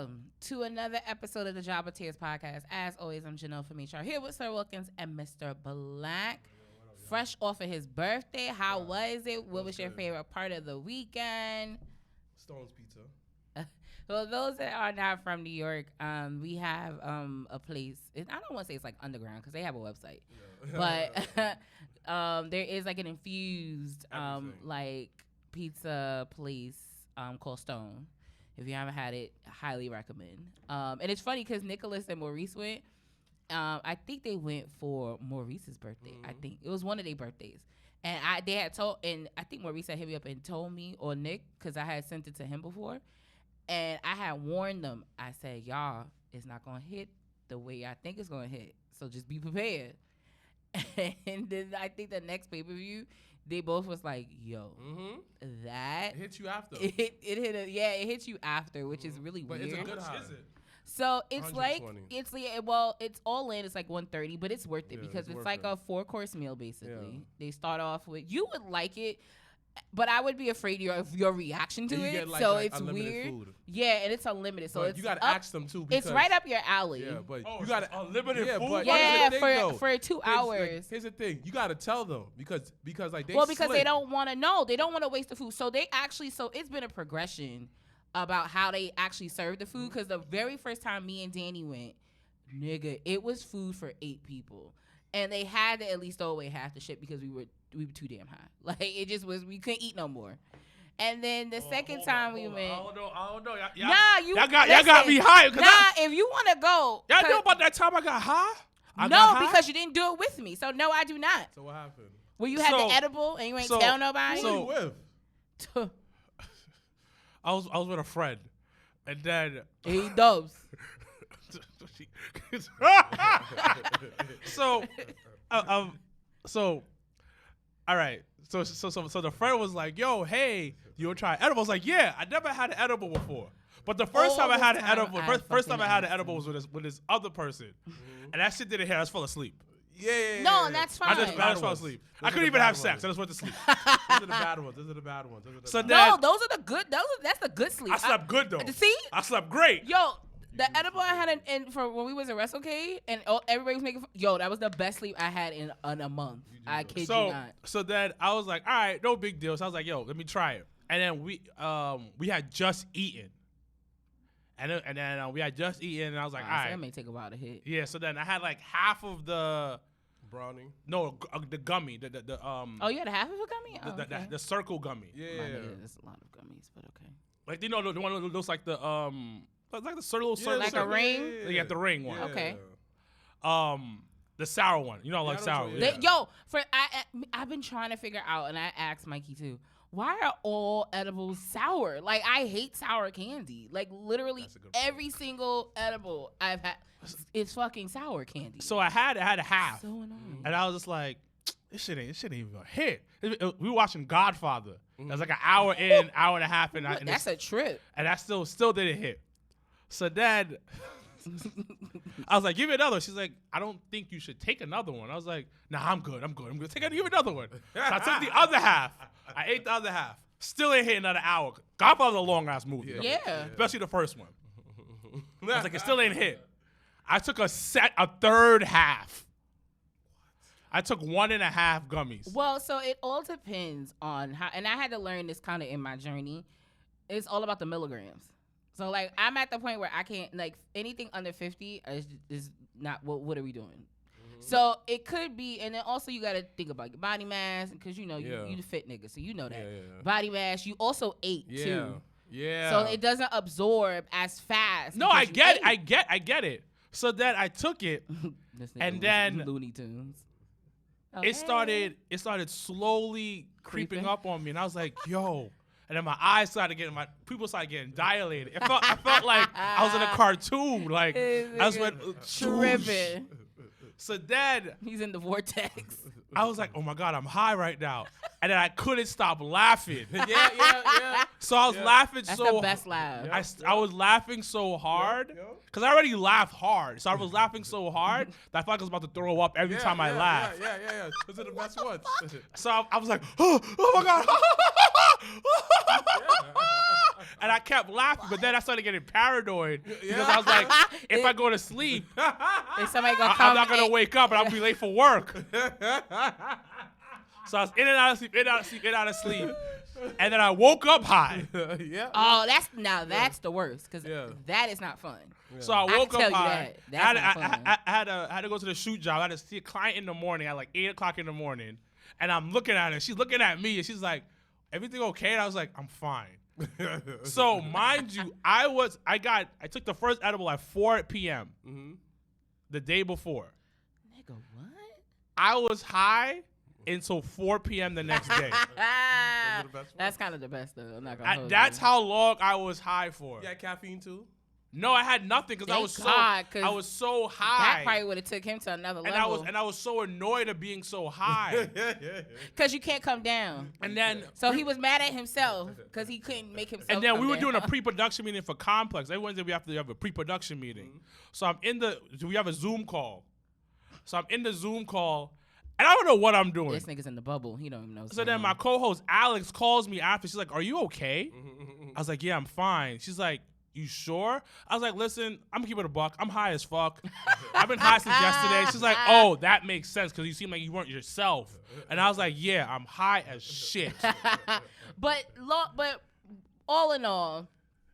Welcome to another episode of the Jobbertears podcast. As always, I'm Janelle from HR here with Sir Wilkins and MrBlacc. Fresh off of his birthday. How was it? What was your favorite part of the weekend? Stone's Pizza. Well, those that are not from New York, we have a place. I don't want to say it's like underground because they have a website. Yeah. But there is like an infused like pizza place called Stone. If you haven't had it, highly recommend. And it's funny because Nicholas and Maurice went. I think they went for Maurice's birthday. I think it was one of their birthdays. And they had told, and I think Maurice had hit me up and told me, or Nick, because I had sent it to him before. And I had warned them. I said, y'all, it's not going to hit the way I think it's going to hit. So just be prepared. And then I think the next pay-per-view, they both was like, yo, that. It hits you after. It hits you after, which is really weird. But it's a good high. Is it? So it's like, it's all in, it's like $130, but it's worth it because it's like a 4-course meal, basically. Yeah. They start off with, you would like it, but I would be afraid of your reaction to it. So it's weird. Food. Yeah, and it's unlimited. So it's you got to ask them too. It's right up your alley. Yeah, but you got unlimited food. Yeah, for 2 hours. Like, here's the thing: you got to tell them because like they because they don't want to know. They don't want to waste the food. So it's been a progression about how they actually serve the food. Because the very first time me and Danny went, nigga, it was food for 8 people, and they had to at least throw away half the shit because we were too damn high. Like it just was, we couldn't eat no more. And then the second time we went, I don't know. Y'all got me high. If you want to go, y'all know about that time I got high? Because you didn't do it with me. So no, I do not. So what happened? Well, you had the edible and you ain't tell nobody. Who were you with? I was with a friend, and then he dubs. So all right. So the friend was like, "Yo, hey, you want to try edible?" I was like, "Yeah, I never had an edible before." But the first time I had an edible, first time I had an edible was with this other person, and that shit didn't hit. I just fell asleep. Yeah. No, and that's fine. I just fell asleep. I couldn't even have sex. I just went to sleep. Those are the bad ones. So no, those are the good. That's the good sleep. I slept good though. See? I slept great. Yo. The edible I had in for when we was at WrestleCade and everybody was making that was the best sleep I had in a month. I kid you not. So then I was like, all right, no big deal. So I was like, yo, let me try it. And then we had just eaten. And then we had just eaten, and I was like, all right. That may take a while to hit. Yeah. So then I had like half of the brownie. No, the gummy. Oh, you had half of a gummy? The circle gummy. Yeah. There's a lot of gummies, but okay. Like the one that looks like the like the circle, like a ring. Yeah, the ring one. Okay. The sour one. You know, I like sour. I've been trying to figure out, and I asked Mikey too. Why are all edibles sour? Like I hate sour candy. Like literally every single edible I've had is fucking sour candy. So I had a half. So annoying. And I was just like, this shit ain't even gonna hit. We were watching Godfather. That's like an hour in, hour and a half, and that's a trip. And that still didn't hit. So then I was like, give me another. She's like, I don't think you should take another one. I was like, nah, I'm good. Give me another one. So I took the other half. I ate the other half. Still ain't hit another hour. Godfather's a long ass movie. Yeah. Especially the first one. I was like, it still ain't hit. I took a third half. I took 1.5 gummies. Well, so it all depends on how, and I had to learn this kind of in my journey. It's all about the milligrams. So, like, I'm at the point where I can't, like, anything under 50 is not, what are we doing? Mm-hmm. So, it could be, and then also you got to think about your body mass, because, you know, you the fit nigga, so you know that. Yeah. Body mass, you also ate, too. Yeah. So, it doesn't absorb as fast. No, I get it. So, then I took it, and then Looney Tunes. Okay. It started slowly creeping up on me, and I was like, yo. And then my eyes started people started getting dilated. I felt like I was in a cartoon. Like I just went tripping. So then he's in the vortex. I was like, oh my God, I'm high right now. And then I couldn't stop laughing. Yeah. So I was laughing That's so the best laugh. I was laughing so hard because I already laughed hard. So I was laughing so hard that I felt like I was about to throw up every time I laughed. Yeah. Those are the best ones. So I was like, oh my God. And I kept laughing, but then I started getting paranoid because I was like, if I go to sleep, If somebody gonna come, I'm not gonna wake up and I'll be late for work. So I was in and out of sleep, in and out of sleep, in and out of sleep, and then I woke up high. Oh, that's the worst because that is not fun. So I woke up high. That's not fun. I had to go to the shoot job. I had to see a client in the morning at like 8 o'clock in the morning, and I'm looking at her. She's looking at me, and she's like, "Everything okay?" And I was like, "I'm fine." So mind you, I took the first edible at 4 p.m. The day before. Nigga, what? I was high until 4 p.m. the next day. That's kind of the best though. I'm not gonna hold That's you. how long I was high for. You had caffeine too? No, I had nothing because I was so high. That probably would have took him to another level. I was so annoyed of being so high. Because you can't come down. And then so he was mad at himself because he couldn't make himself. And then we were down. doing a pre-production meeting for Complex. Every Wednesday we have to have a pre-production meeting. So we have a Zoom call. So I'm in the Zoom call. And I don't know what I'm doing. This nigga's in the bubble. He don't even know. So then my co-host Alex calls me after. She's like, "Are you okay?" I was like, "Yeah, I'm fine." She's like, "You sure?" I was like, "Listen, I'm keeping it a buck. I'm high as fuck. I've been high since yesterday." She's like, "Oh, that makes sense because you seem like you weren't yourself." And I was like, "Yeah, I'm high as shit." But all in all.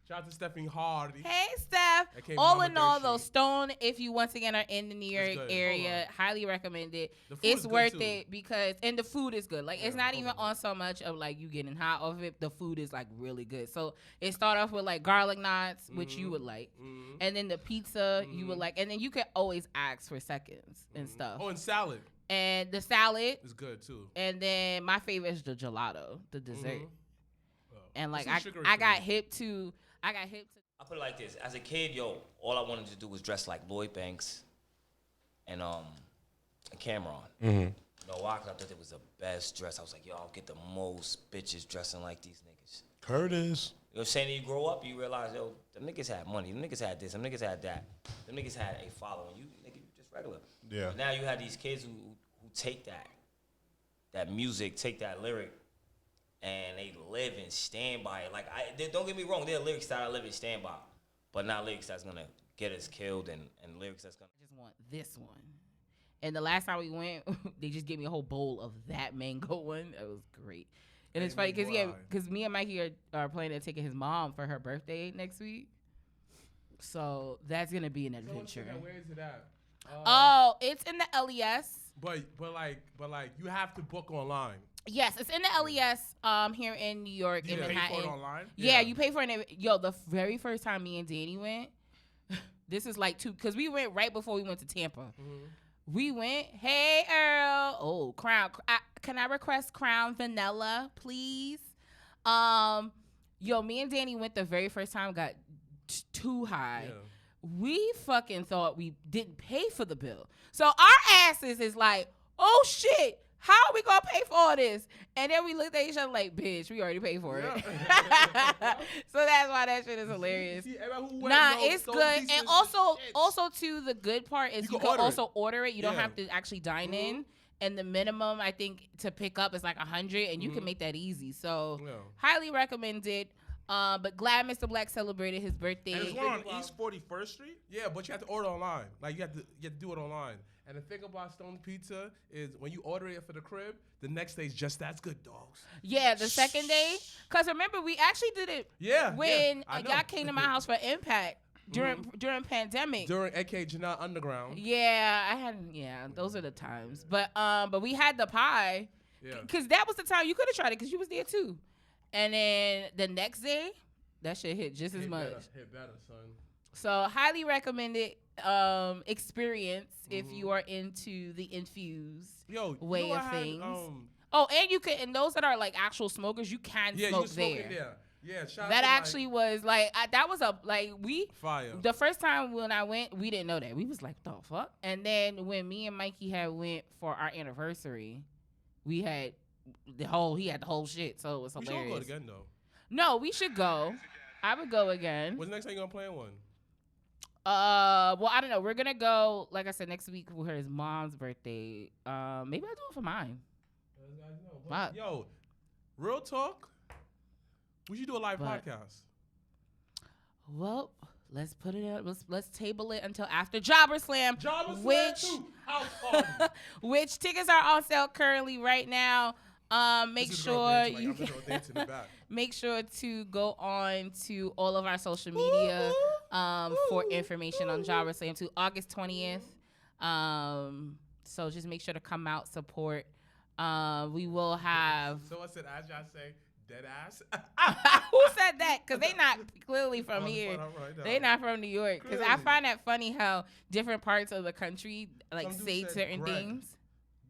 Shout out to Stephanie Hardy. Hey, Steph. All in all, though, Stone, if you once again are in the New York area, highly recommend it. It's worth it because, and the food is good. Like, it's not even on so much of, like, you getting hot off of it. The food is, like, really good. So, it start off with, like, garlic knots, which you would like. And then the pizza, you would like. And then you can always ask for seconds and stuff. Oh, and salad. And the salad. Is good, too. And then my favorite is the gelato, the dessert. And, like, I got hip to... I put it like this. As a kid, all I wanted to do was dress like Lloyd Banks and Cameron. Why? 'Cause I thought it was the best dress. I was like, I'll get the most bitches dressing like these niggas. Curtis. You know what I'm saying? You grow up, you realize, them niggas had money. Them niggas had this. Them niggas had that. Them niggas had a following. You just regular. Yeah. But now you have these kids who take that music, take that lyric, and they live and stand by it. Like, don't get me wrong, there are lyrics that I live and stand by, but not lyrics that's gonna get us killed and lyrics that's gonna. I just want this one. And the last time we went, they just gave me a whole bowl of that mango one. It was great. And it's funny because me and Mikey are planning to take his mom for her birthday next week. So that's gonna be an adventure. Where is it at? It's in the LES. But you have to book online. Yes, it's in the LES here in New York in Manhattan. Pay for it online? Yeah, you pay for it. The very first time me and Danny went, this is like because we went right before we went to Tampa. We went, hey Earl, Crown. Can I request Crown Vanilla, please? Me and Danny went the very first time, got too high. Yeah. We fucking thought we didn't pay for the bill. So our asses is like, oh shit. How are we gonna pay for all this? And then we looked at each other like, bitch, we already paid for it. So that's why that shit is hilarious. It's good. And also too, the good part is you can also order it. You don't have to actually dine in. And the minimum, I think, to pick up is like 100, and you can make that easy. So highly recommend it. But glad MrBlacc celebrated his birthday. And there's one on East 41st Street? Yeah, but you have to order online. Like, you have to do it online. And the thing about Stone Pizza is when you order it for the crib, the next day is just as good, dogs. Yeah, the second day. Because remember, we actually did it when y'all came to my house for Impact during pandemic. During AK Janelle Underground. Yeah, those are the times. But we had the pie. Because that was the time you could have tried it because you was there too. And then the next day, that shit hit just as much. Hit better, son. So highly recommended experience if you are into the infused way of things. And you can, and those that are like actual smokers, you can smoke there. Yeah, that actually was like that was fire. The first time when I went, we didn't know that. We was like, the fuck? And then when me and Mikey had went for our anniversary, we had he had the whole shit. So it was hilarious. We should go again though. No, we should go. I would go again. When's the next time you gonna plan one? Well, I don't know. We're gonna go, like I said, next week for his mom's birthday. Maybe I'll do it for mine. Yo, real talk. We should do a live podcast. Well, let's put it up. Let's table it until after Jobber Slam, which tickets are on sale currently right now. Make sure make sure to go on to all of our social media for information on Jobber Slam to August 20th. So just make sure to come out, support. We will have. Someone said, as y'all say, dead ass. Who said that? Because they not clearly from here. They not from New York. Because I find that funny how different parts of the country like say certain things.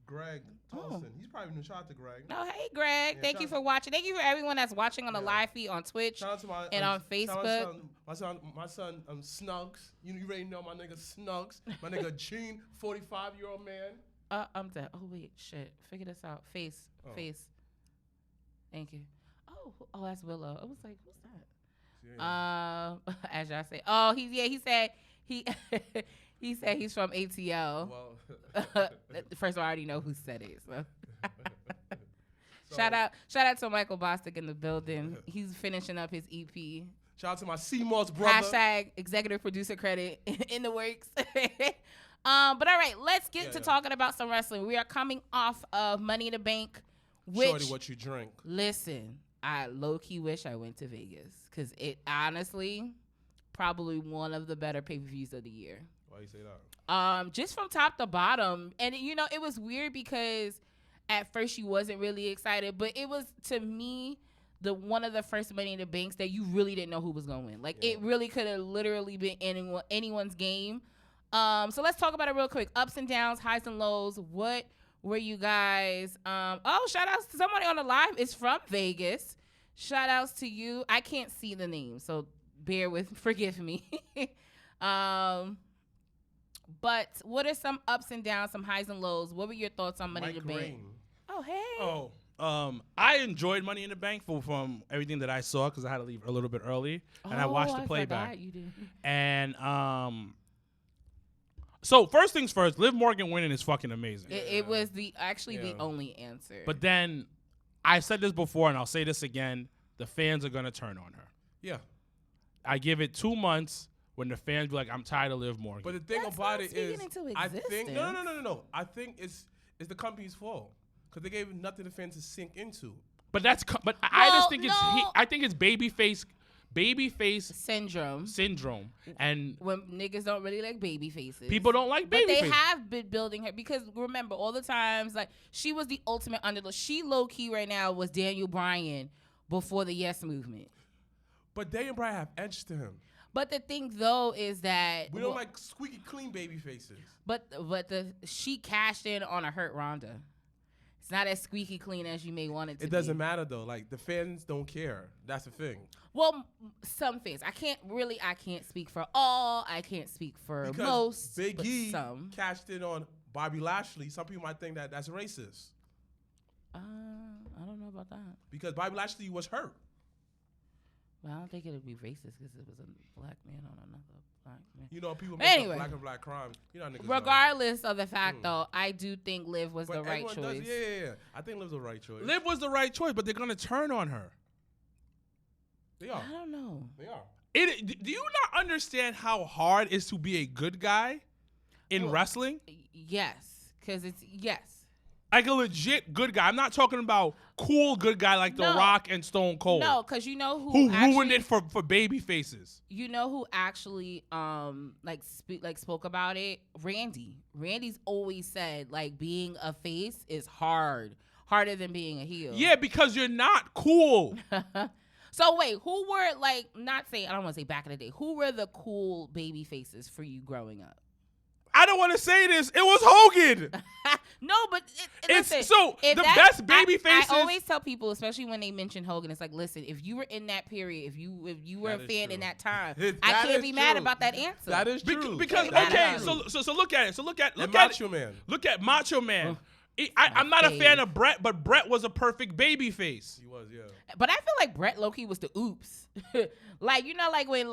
Greg Tolson. He's probably new. Shout out to Greg. Oh, hey, Greg. Yeah, thank you for watching. Thank you for everyone that's watching on the live feed on Twitch and on Facebook. My son, Snugs. You already know my nigga Snugs. My nigga Gene, 45-year-old man. I'm dead. Oh, wait. Shit. Figure this out. Face. Thank you. Oh, that's Willow. I was like, who's that? Yeah. As y'all say. Oh, he said he said he's from ATL. Well, first of all, I already know who said it. So. Shout out to Michael Bostic in the building. He's finishing up his EP. Shout out to my CMOS brother. # executive producer credit in the works. But all right, let's get to talking about some wrestling. We are coming off of Money in the Bank. Shorty, what you drink? Listen, I low-key wish I went to Vegas because it honestly probably one of the better pay-per-views of the year. Why you say that? Just from top to bottom. And, it was weird because at first she wasn't really excited, but it was, to me, one of the first Money in the Banks that you really didn't know who was going to win. Like, it really could have literally been anyone's game. So let's talk about it real quick. Ups and downs, highs and lows. What were you guys? Shout outs to somebody on the live. It's from Vegas. Shout outs to you. I can't see the name, so forgive me. But what are some ups and downs, some highs and lows? What were your thoughts on Money in the Bank? Oh, hey. I enjoyed Money in the Bank from everything that I saw because I had to leave a little bit early, and I watched the playback. You did. And so first things first, Liv Morgan winning is fucking amazing. It was the only answer. But then I said this before, and I'll say this again: the fans are gonna turn on her. Yeah. I give it 2 months. When the fans be like, I'm tired of Liv Morgan. But the thing about it is, I think no. I think it's the company's fault because they gave nothing the fans to sink into. But I just think I think it's babyface syndrome, and when niggas don't really like baby faces, people don't like baby faces. They have been building her because remember all the times like she was the ultimate underdog. She low key right now was Daniel Bryan before the Yes Movement. But Daniel Bryan have edge to him. But the thing though is that we don't like squeaky clean baby faces. But she cashed in on a hurt Ronda. It's not as squeaky clean as you may want it to be. It doesn't matter though. Like the fans don't care. That's the thing. Well, some fans. I can't speak for all. I can't speak for because most. Big E some cashed in on Bobby Lashley. Some people might think that that's racist. I don't know about that. Because Bobby Lashley was hurt. Well, I don't think it would be racist because it was a black man on another black man. People make black and black crimes. Regardless of the fact, though, I do think Liv was the right choice. Yeah. I think Liv's the right choice. Liv was the right choice, but they're going to turn on her. They are. I don't know. They are. Do you not understand how hard it is to be a good guy in wrestling? Yes, because it's like a legit good guy. I'm not talking about cool good guy like The Rock and Stone Cold. No, because you know who ruined it for baby faces. You know who actually spoke about it? Randy. Randy's always said like being a face is harder than being a heel. Yeah, because you're not cool. So wait, who were I don't want to say back in the day. Who were the cool baby faces for you growing up? I don't want to say this. It was Hogan. No, but listen, the best baby faces. I always tell people, especially when they mention Hogan, it's like, listen, if you were in that period, if you were a fan in that time, I can't be mad about that answer. That is true. Because so look at it. So look at Macho Man. Look at Macho Man. I'm not a fave. fan of Brett, but Brett was a perfect baby face. He was, yeah. But I feel like Brett Loki was the oops. Like, you know, like when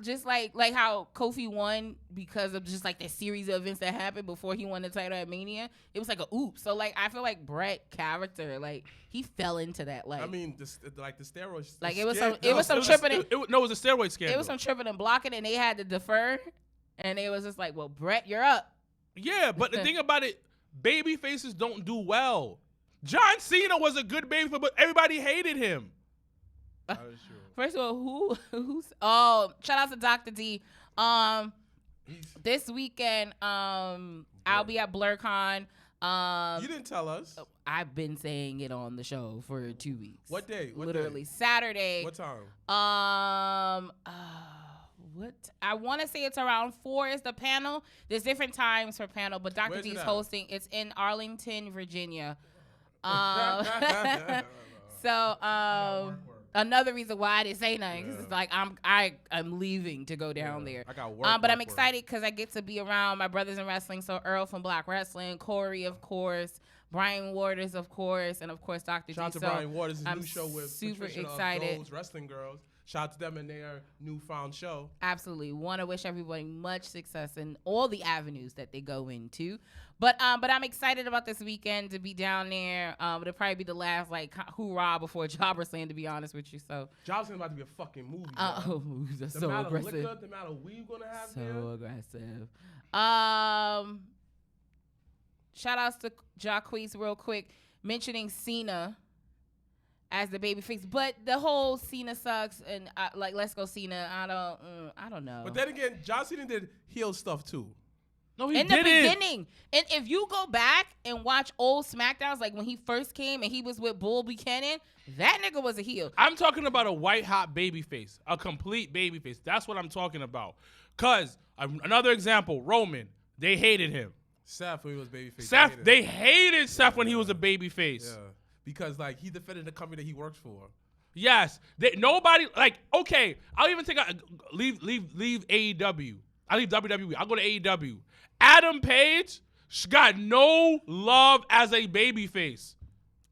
just like how Kofi won because of just like that series of events that happened before he won the title at Mania. It was like a oops. So like I feel like Brett character, like he fell into that. Like I mean, the steroids. Like the it was scare- some tripping. It was a steroid scandal. It was some tripping and blocking, and they had to defer. And it was just like, well, Brett, you're up. Yeah, but the thing about it, baby faces don't do well. John Cena was a good baby face, but everybody hated him. That is true. First of all, who's shout out to Dr. D. This weekend, I'll be at BlurCon. You didn't tell us. I've been saying it on the show for 2 weeks. What day? What Literally day? Saturday. What time? What I want to say it's around 4 is the panel. There's different times for panel, but Dr. Where's D it is at? hosting. It's in Arlington, Virginia. Another reason why I didn't say nothing because it's like I'm leaving to go down there. I got work. But I'm excited because I get to be around my brothers in wrestling. So Earl from Black Wrestling, Corey, of course, Brian Waters, of course, and of course Dr. Shout out D. to So Brian Waters' his I'm new show with super Patricia excited. Of those Wrestling Girls. Shout out to them and their newfound show. Absolutely. Want to wish everybody much success in all the avenues that they go into. But I'm excited about this weekend to be down there. It'll probably be the last like hoorah before Jobbertears, to be honest with you. So Jobbertears about to be a fucking movie. oh, that's the so amount aggressive. Of liquor, the amount of weed gonna have there. So aggressive. Shout outs to Jacquees real quick, mentioning Cena as the babyface, but the whole Cena sucks and like let's go Cena. I don't know. But then again, John Cena did heel stuff too. No, he in the didn't. beginning, and if you go back and watch old SmackDowns, like when he first came and he was with Bull Buchanan, that nigga was a heel. I'm talking about a white hot baby face, a complete baby face. That's what I'm talking about. Cause another example, Roman, they hated him. Seth when he was babyface. Seth, they hated Seth when he was a baby face. Yeah, because like he defended the company that he works for. Yes, nobody like. Okay, I'll even take leave AEW. I leave WWE. I'll go to AEW. Adam Page got no love as a babyface.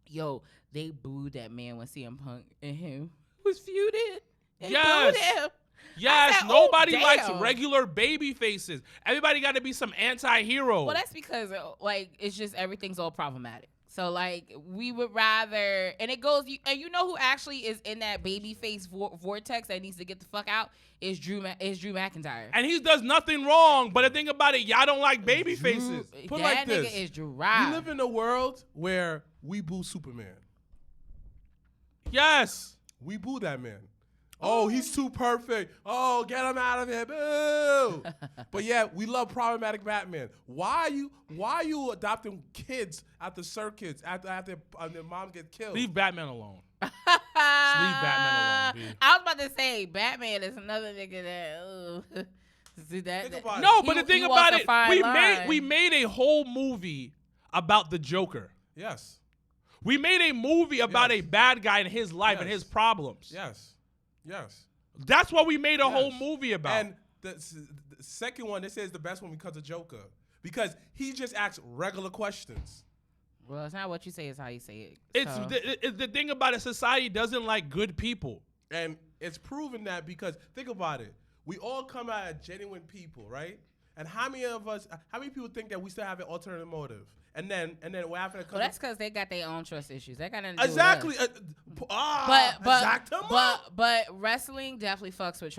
Yo, they booed that man when CM Punk and him was feuded. They Yes. booed him. Yes, I said, nobody oh, likes damn. regular baby faces. Everybody got to be some anti-hero. Well, that's because like it's just everything's all problematic. So like we would rather, and it goes, and you know who actually is in that babyface vortex that needs to get the fuck out is Drew McIntyre. And he does nothing wrong. But the thing about it, y'all don't like baby faces. Put that like nigga this. is dry. We live in a world where we boo Superman. Yes. We boo that man. Oh, he's too perfect. Oh, get him out of here. Boo. But yeah, we love problematic Batman. Why are you adopting kids at the circuits after their mom get killed? Leave Batman alone. Just leave Batman alone, B. I was about to say Batman is another nigga that. See that? Think about it. No, but the thing walks about a it, fine we line. made a whole movie about the Joker. Yes. We made a movie about Yes. a bad guy and his life and Yes. his problems. Yes. Yes. That's what we made a whole Yes. movie about. And the second one, they say is the best one because of Joker. Because he just asks regular questions. Well, it's not what you say; it's how you say it. it's So. the thing about it, society doesn't like good people. And it's proven that because, think about it, we all come out as genuine people, right? And how many people think that we still have an alternative motive? And then we're having to come. Well, that's because they got their own trust issues. They got nothing to do exactly. with us. But wrestling definitely fucks with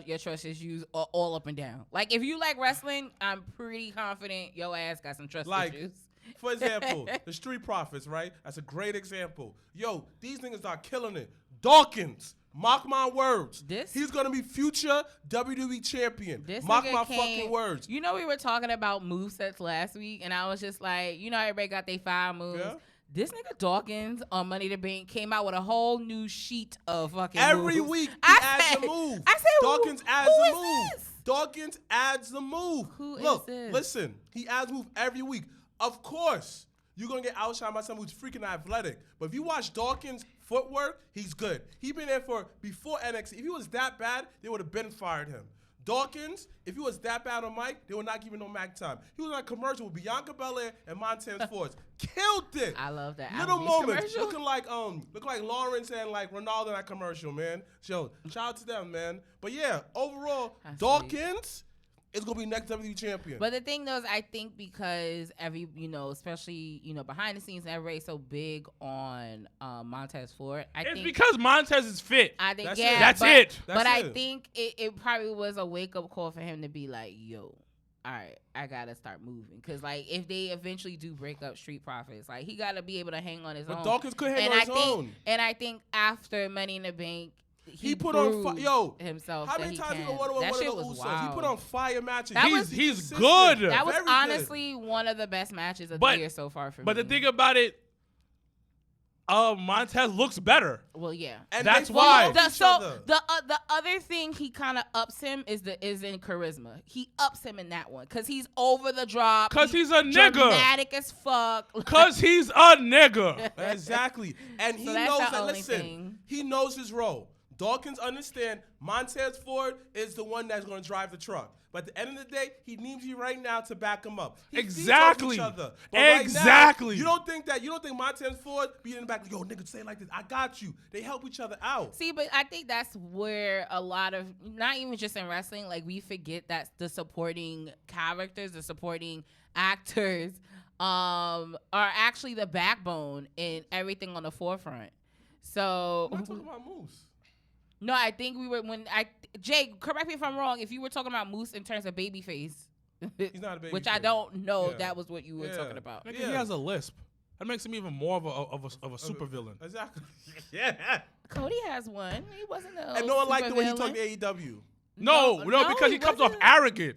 your trust issues all up and down. Like if you like wrestling, I'm pretty confident your ass got some trust issues. For example, the Street Profits, right? That's a great example. Yo, these niggas are killing it. Dawkins, mark my words. He's gonna be future WWE champion. This Mark nigga my came- fucking words. You know we were talking about movesets last week, and I was just like, you know, everybody got their 5 moves. Yeah. This nigga Dawkins on Money to Bank came out with a whole new sheet of fucking Every moves. week he I adds said- a move. I said, Dawkins adds who a is move. this? Dawkins adds the move. Who is Look, this? listen, he adds move every week. Of course, you're gonna get outshined by someone who's freaking athletic. But if you watch Dawkins' footwork, he's good. He been there before NXT. If he was that bad, they would have been fired him. Dawkins, if he was that bad on mic, they would not give him no mic time. He was on a commercial with Bianca Belair and Montez Ford. Killed it. I love that. Little Applebee's moments, commercial. look like Lawrence and like Ronaldo in that commercial, man. So shout out to them, man. But yeah, overall, That's Dawkins is gonna be next WWE champion. But the thing though is, I think because especially behind the scenes, everybody's so big on Montez Ford. It's because Montez is fit. I think That's yeah, it. That's but, it. But That's I it. think it probably was a wake up call for him to be like, yo, all right, I gotta start moving. Because like if they eventually do break up Street Profits, like he gotta be able to hang on his own. But Dawkins could hang on his own. And I think after Money in the Bank, He put on himself. How many times he you can. gonna one That of shit the was Usos? wild. He put on fire matches. He's consistent. good. That was Very good. honestly one of the best matches of the year so far for me. But the thing about it, Montez looks better. well, yeah. And That's they why. follow each other. The other thing he kind of ups him is in charisma. He ups him in that one because he's over the drop. 'Cause he's a nigga. Dramatic as fuck. Cause he's a nigga. Exactly. And he So that's knows the that, only listen, thing. he knows his role. Dawkins understand Montez Ford is the one that's going to drive the truck. But at the end of the day, he needs you right now to back him up. He feeds off Exactly. each other. But right Exactly. now, you don't think Montez Ford be in the back, yo, nigga, say it like this. I got you. They help each other out. See, but I think that's where a lot of, not even just in wrestling, like we forget that the supporting characters, the supporting actors, are actually the backbone in everything on the forefront. So I'm not talking about Moose. no, I think we were Jay, correct me if I'm wrong. If you were talking about Moose in terms of babyface, He's not a baby. which I don't know, Yeah. that was what you were Yeah. talking about. Nigga, Yeah. he has a lisp. That makes him even more of a supervillain. Exactly. Yeah. Cody has one. He wasn't a And no one liked the way he supervillain. talked to AEW. No, because he he comes off wasn't. arrogant.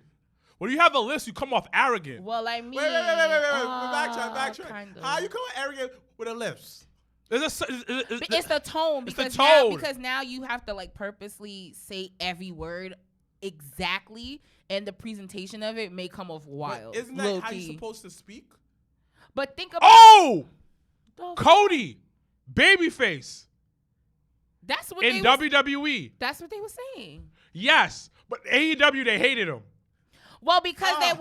When you have a list, you come off arrogant. Well, I mean, Wait. Backtrack. kind of. How you come arrogant with a lips? It's the tone It's the because tone. now you have to like purposely say every word exactly, and the presentation of it may come off wild. But isn't that how you're supposed to speak? But think about Oh, Cody, babyface that's what in they was, WWE. that's what they were saying. Yes, but AEW they hated him. Well, because that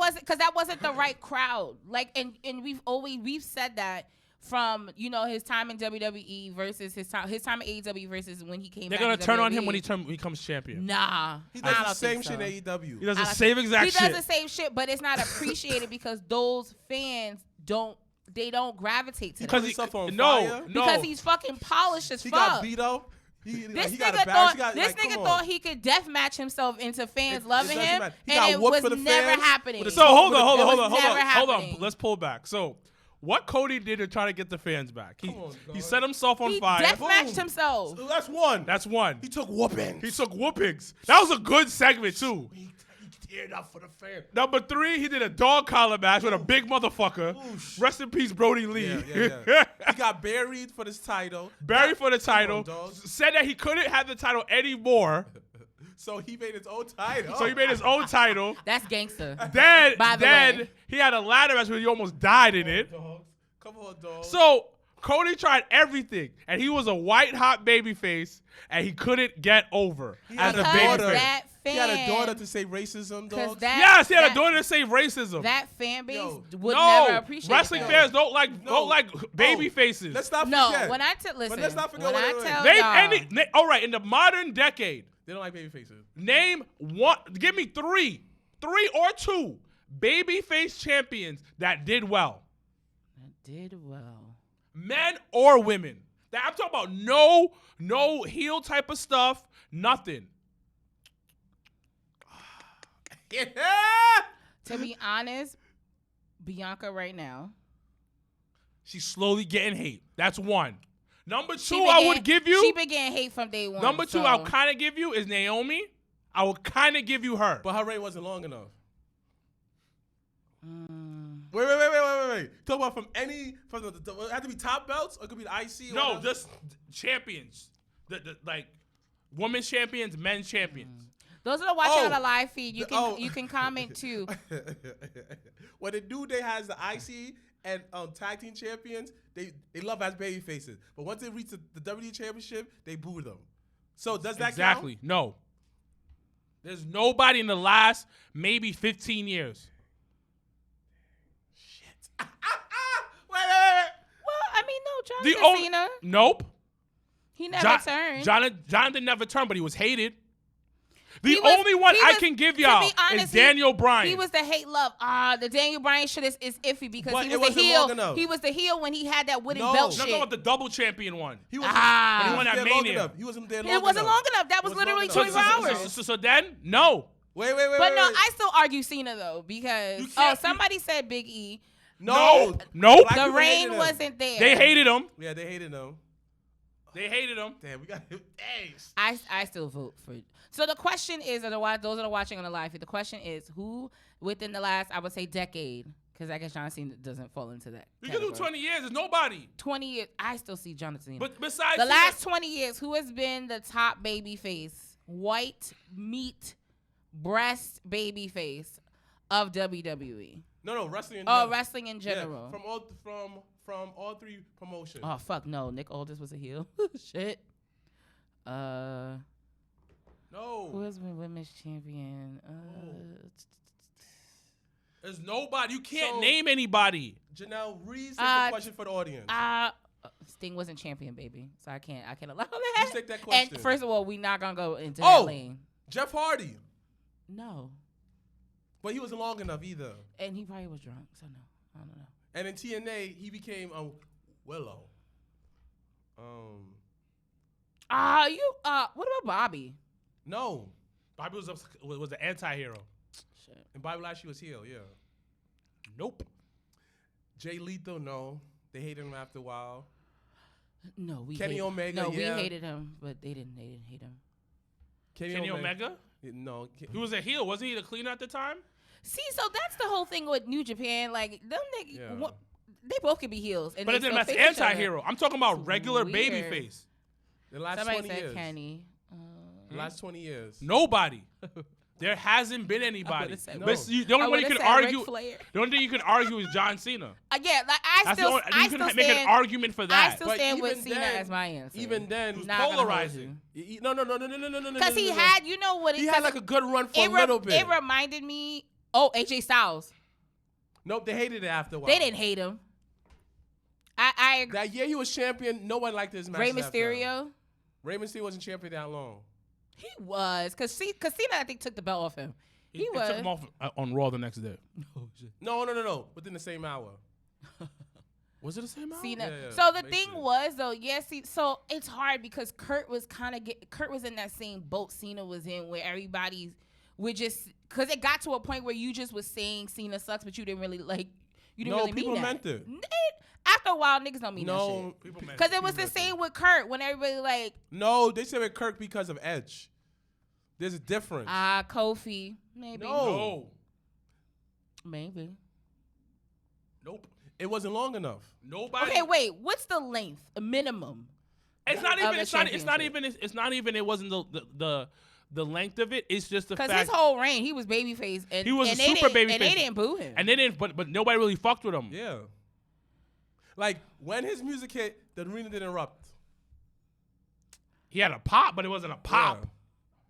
wasn't the right crowd. Like, and we've said that from his time in WWE versus his time in AEW versus when he came. They're back gonna to turn on WWE. him when he becomes champion. Nah, He I does don't the same think so. shit in AEW. He does the I don't same think- exact he shit. does the same shit, but it's not appreciated because those fans don't gravitate to Because that. He himself on no, fire. no. Because he's fucking polished as He fuck. got beat up. This he got nigga embarrassed. thought come on. thought he could death match himself into fans loving doesn't him, matter. He and got it whooped was for the never fans happening. with a So hold It on. was never happening. Let's pull back. So, what Cody did to try to get the fans back? Come on, He dog. set himself on He fire. death matched Boom. himself. So that's one. That's one. He took whooping. He took whoopings. That was a good segment too. He teared up for the fan. Number 3, he did a dog collar match with a big motherfucker. Oosh. Rest in peace, Brody Lee. Yeah. He got buried for this title. Buried for the Come on, title. dog. Said that he couldn't have the title anymore. So he made his own title. So he made his own title. That's gangster. Then, By the way. he had a ladder match where he almost died in it. Dogs. Come on, dog. So Cody tried everything, and he was a white hot babyface, and he couldn't get over as a had a Because daughter. babyface. that he had a fan- daughter to say racism, Because dog. that Yes, he had that- a daughter to say racism. That fan base Yo, would No, never appreciate wrestling that. fans don't No. like baby faces. Let's not No, forget. when I listen, let's not forget when what I it was. tell Name y'all, all right, in the modern decade, They don't like baby faces. name one. Give me three or two babyface champions that did well, did well. men or women. That I'm talking about no heel type of stuff, nothing. Yeah. To be honest, Bianca right now. She's slowly getting hate. That's one. Number She two, been I getting- would give you. She been getting hate from day one. Number two, so. I'll kind of give you is Naomi. I will kind of give you her. But her reign wasn't long enough. Mm. Wait. Talk about from the it had to be top belts or it could be the IC or No, whatever? just champions. The like women's champions, men's champions. Those that are watching Oh. on the live feed, you The- can oh. you can comment too. When the New Day has the IC and tag team champions, they love as baby faces. But once they reach the WWE championship, they boo them. So does that Exactly. count? No. There's nobody in the last maybe 15 years. Shit. Wait. Well, I mean, no, John Cena. Nope. He never turned. Jonathan never turned, but he was hated. He The was- only one he I was- can give to y'all be honest, is Daniel Bryan. He was the hate love. The Daniel Bryan shit is iffy because But he it was the wasn't heel. long enough. He was the heel when he had that wooden No. belt I'm shit. talking about the double champion one. He wasn't, Ah. he He won wasn't that there long Mania. enough. He wasn't there long It wasn't enough. long enough. That It was wasn't long literally enough. 24 hours. So then, no. Wait. But no, I still argue Cena though because You can't- somebody said Big E. No. Nope. Black The people hated reign him. wasn't there. They hated him. Yeah, they hated him. Damn, we got him. I still vote for. So the question is, those that are watching on the live, the question is who within the last, I would say, decade, because I guess John Cena doesn't fall into that. You can do category. 20 years. There's nobody. 20 years. I still see Jonathan Cena. But besides The Cena- last 20 years, who has been the top baby face, white meat, breast baby face of WWE? No, wrestling in Oh, general. wrestling in Yeah, general. from all three promotions. Oh, fuck no. Nick Aldis was a heel. Shit. Who No. has been women's champion? There's nobody. You can't So- name anybody. Janelle, restate Uh, the question for the audience. Sting wasn't champion, baby. So I can't allow that. Restate that question. And first of all, we not gonna go into Oh! that lane. Jeff Hardy. No. But he wasn't long enough either. And he probably was drunk, so no. I don't know. And in TNA, he became Willow. What about Bobby? No. Bobby was the anti-hero. Shit. And Bobby Lashley was heel, yeah. Nope. Jay Lethal, no. They hated him after a while. No, we Kenny hated, Omega, No, yeah. we hated him, but they didn't hate him. Kenny Omega? No. He was a heel. Wasn't he the cleaner at the time? See, so that's the whole thing with New Japan. Like them niggas, Yeah. they both could be heels. And But they then still that's face each other. anti-hero. I'm talking about It's regular weird. babyface. The last Somebody 20 said years. Kenny. The last 20 years. Nobody. There hasn't been anybody. would've said No. But the only one you can argue. Flair. The only thing you can argue is John Cena. Yeah, like I That's still, the only, I you still can make an stand. argument for I that. still But stand with even Cena then- as my answer. Even then, Who's Not gonna hold polarizing. you. No. Because he had, you know what? He had like a good run for a little bit. It reminded me. Oh, AJ Styles. Nope, they hated it after a while. They didn't hate him. I agree. That year he was champion, no one liked his match. Rey Mysterio. Rey Mysterio wasn't champion that long. He was, cause Cena I think took the belt off him. He It was. took him off on Raw the next day. No. Within the same hour. Was it the same hour? Cena. Yeah, So the makes thing sense. was though, so it's hard because Kurt was in that same boat Cena was in where everybody would just because it got to a point where you just was saying Cena sucks, but you didn't really No, really people mean that. meant it. After a while, niggas don't mean that No, shit. People meant Because it. it was the same with Kurt when everybody like No, they said with Kirk because of Edge. There's a difference. Kofi maybe No. maybe. Nope. It wasn't long enough. Nobody. Okay, wait. What's the length? A minimum. It's not of even. the It's not championship. even. It's not even. It wasn't the length of it. It's just the Because fact. his whole reign, he was babyface, and He was and a they super didn't- and they babyface. didn't boo him. and they didn't. But nobody really fucked with him. Yeah. Like when his music hit, the arena didn't erupt. He had a pop, but it wasn't a pop. Yeah.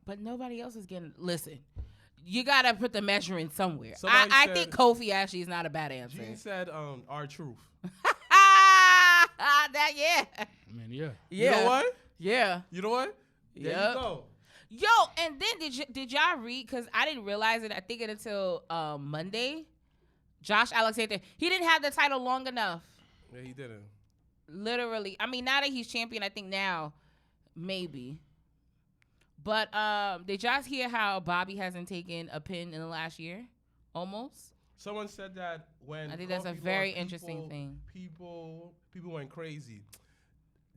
But nobody else is getting. Listen, you gotta put the measure in somewhere. Somebody I said- think Kofi actually is not a bad answer. Gene said, "Our truth." That yeah. Man, yeah. Yeah. You know what? Yeah. You know what? There Yep. you go. Yo, and then did y'all read? Because I didn't realize it. I think it until Monday. Josh Alexander, he didn't have the title long enough. Yeah, he didn't. Literally, I mean, now that he's champion, I think now maybe. But did y'all hear how Bobby hasn't taken a pin in the last year? Almost. Someone said that when I think that's a Kofi very lost, interesting thing. People went crazy.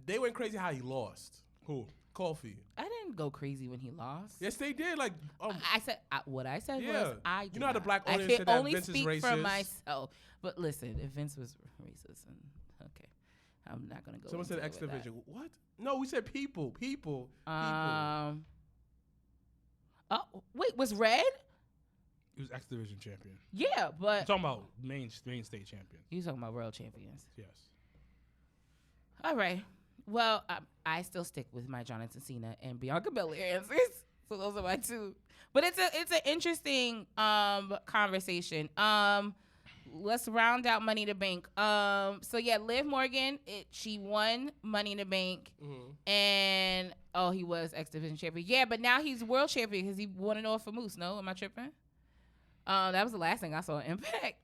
They went crazy how he lost. Who? Kofi. I didn't go crazy when he lost. Yes, they did. Like, I said what I said Yeah. was I. You know how the did black not. audience I said can that only Vince is speak for racist? myself. But listen, if Vince was racist, and okay, I'm not gonna go. Someone said into X it with that. Division. What? No, we said people. Oh, wait, was Red? He was X Division champion. Yeah, I'm but talking about main state champion. you talking about world champions. Yes. All right. Well, I still stick with my Jonathan Cena and Bianca Belair answers. So those are my two. But it's an interesting conversation. Let's round out Money in the Bank. So yeah, Liv Morgan, she won Money in the Bank, and he was X Division champion. Yeah, but now he's world champion because he won it all for Moose. No, am I tripping? That was the last thing I saw on Impact.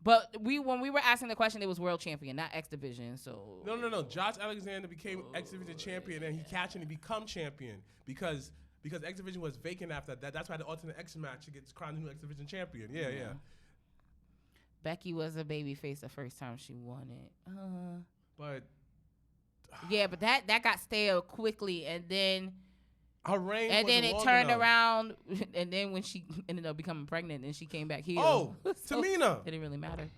But when we were asking the question, it was world champion, not X Division. So no. Josh Alexander became X Division champion, and he catched and become champion because X Division was vacant after that. That's why the Ultimate X match gets crowned the new X Division champion. Yeah. Becky was a babyface the first time she won it. But yeah, but that got stale quickly, and then her reign and then it long turned enough. around, and then when she ended up becoming pregnant, and she came back here. Oh, so Tamina. It didn't really matter.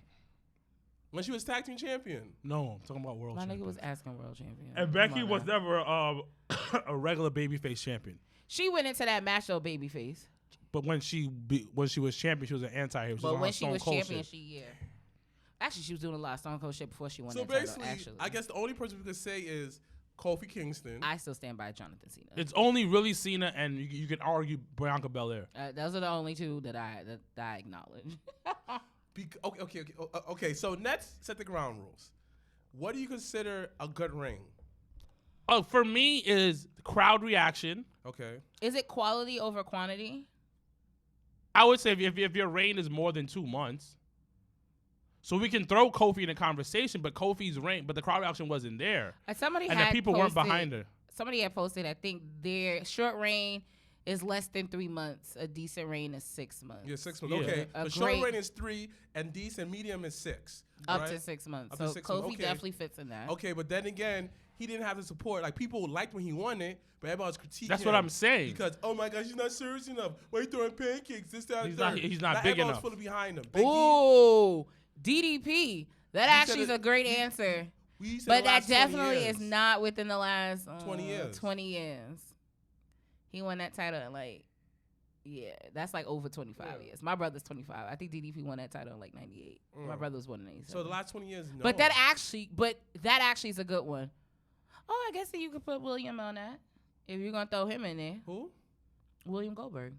When she was tag team champion. No, I'm talking about world My champion. nigga was asking world champion. And Becky was never a regular babyface champion. She went into that match though, babyface. But when she was champion, she was an anti-hero. But when she was champion, actually she was doing a lot of Stone Cold shit before she won that title. Actually, I guess the only person we could say is Kofi Kingston. I still stand by Jonathan Cena. It's only really Cena, and you could argue Bianca Belair. Those are the only two that I acknowledge. Okay. So let's set the ground rules. What do you consider a good reign? Oh, for me is crowd reaction. Okay. Is it quality over quantity? I would say if your reign is more than 2 months. So we can throw Kofi in a conversation, but Kofi's reign, but the crowd reaction wasn't there. And the people weren't behind her. Somebody had posted, I think their short reign is less than 3 months. A decent reign is 6 months. Yeah, 6 months. Yeah. Okay. The short reign is 3, and decent medium is 6. Up right? to 6 months. Up so to 6 Kofi months. Okay. definitely fits in that. Okay, but then again, he didn't have the support. Like, people liked when he won it, but everybody was critiquing That's what I'm saying. Because, oh my gosh, he's not serious enough. Why are you throwing pancakes? This, that, He's third. not big enough. Everyone was fully behind him. Big E, Ooh, DDP. That actually is a great answer. we said But the that last 20 definitely years. is not within the last 20 years. 20 years. He won that title in that's like over 25 years. My brother's 25. I think DDP won that title in like 98. My brother was born in 97. So the last 20 years, no. But that actually is a good one. Oh, I guess that you could put William on that if you're gonna throw him in there. Who? William Goldberg.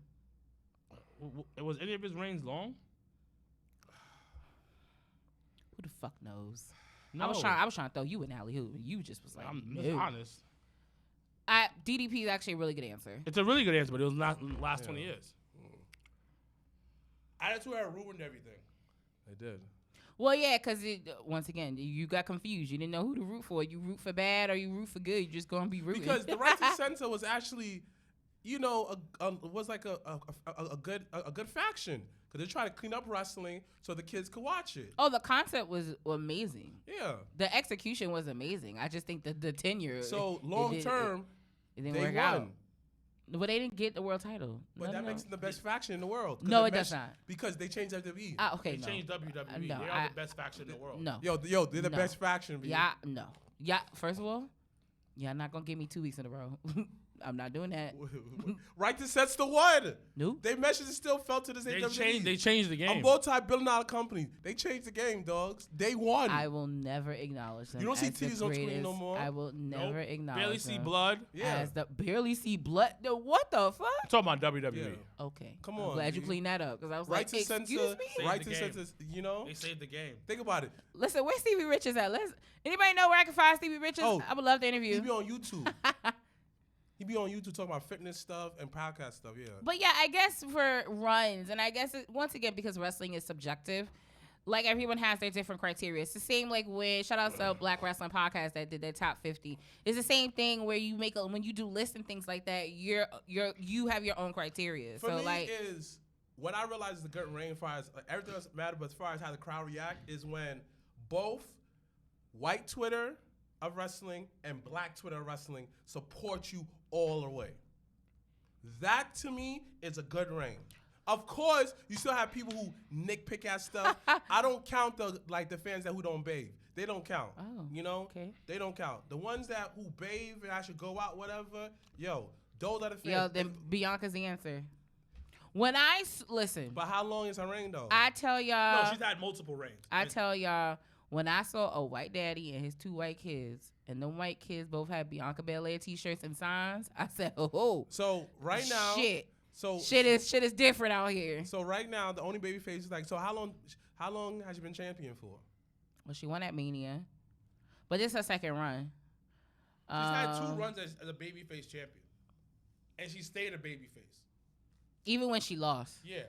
Was any of his reigns long? Who the fuck knows? No. I was trying to throw you in alley hoop. You just was like, I'm no. honest. DDP is actually a really good answer. It's a really good answer, but it was not last 20 years. Attitude had ruined everything. They did. Well, yeah, because once again, you got confused. You didn't know who to root for. You root for bad or you root for good. You're just gonna be rooting. Because the right to censor was actually, was like a good faction. Because they're trying to clean up wrestling so the kids could watch it. Oh, the concept was amazing. Yeah. The execution was amazing. I just think that the tenure. So long term, it didn't they work won. out. But they didn't get the world title. But that makes them the best faction in the world. No, it does not. Because they changed WWE. Okay, They changed WWE. No, they are the best faction in the world. No. Yo, they're the best faction. B. Yeah, no. Yeah, first of all, y'all not going to give me 2 weeks in a row. I'm not doing that. Right to sets the one. Nope. They message still fell to the same WWE. They changed the game. A multi-billion-dollar company. They changed the game, dogs. They won. I will never acknowledge them. You don't see as the titties on screen greatest. no more? I will never acknowledge Barely see them blood. Yeah. as the barely see blood. What the fuck? I'm talking about WWE. Yeah. Okay. Come I'm on, glad you B. cleaned that up because I was Right like, to excuse censor. me. Saved Right the to game. censor. They saved the game. Think about it. Listen, where's Stevie Richards at? Anybody know where I can find Stevie Richards? Oh, I would love to interview. He be on YouTube. He be on YouTube talking about fitness stuff and podcast stuff. Yeah. But yeah, I guess for runs, and I guess once again because wrestling is subjective, like everyone has their different criteria. It's the same like with shout out to Black Wrestling Podcast that did their top 50. It's the same thing where you make when you do lists and things like that. You have your own criteria. For so me like is what I realize is the good reign as far as everything else matters, but as far as how the crowd react is when both white Twitter of wrestling and black Twitter of wrestling support you all the way. That to me is a good reign. Of course, you still have people who nitpick at stuff. I don't count the fans who don't bathe. They don't count. Oh, okay. They don't count. The ones who bathe and I should go out, whatever. Yo, those are the fans. Yo, then Bianca's the answer. When listen. But how long is her reign though? I tell y'all. No, she's had multiple reigns. I tell y'all When I saw a white daddy and his 2 white kids, and them white kids both had Bianca Belair t-shirts and signs, I said, oh. So right now, shit shit is different out here. So right now, the only babyface is like. So how long has she been champion for? Well, she won at Mania, but this is her second run. She's had 2 runs as a babyface champion, and she stayed a babyface. Even when she lost. Yeah.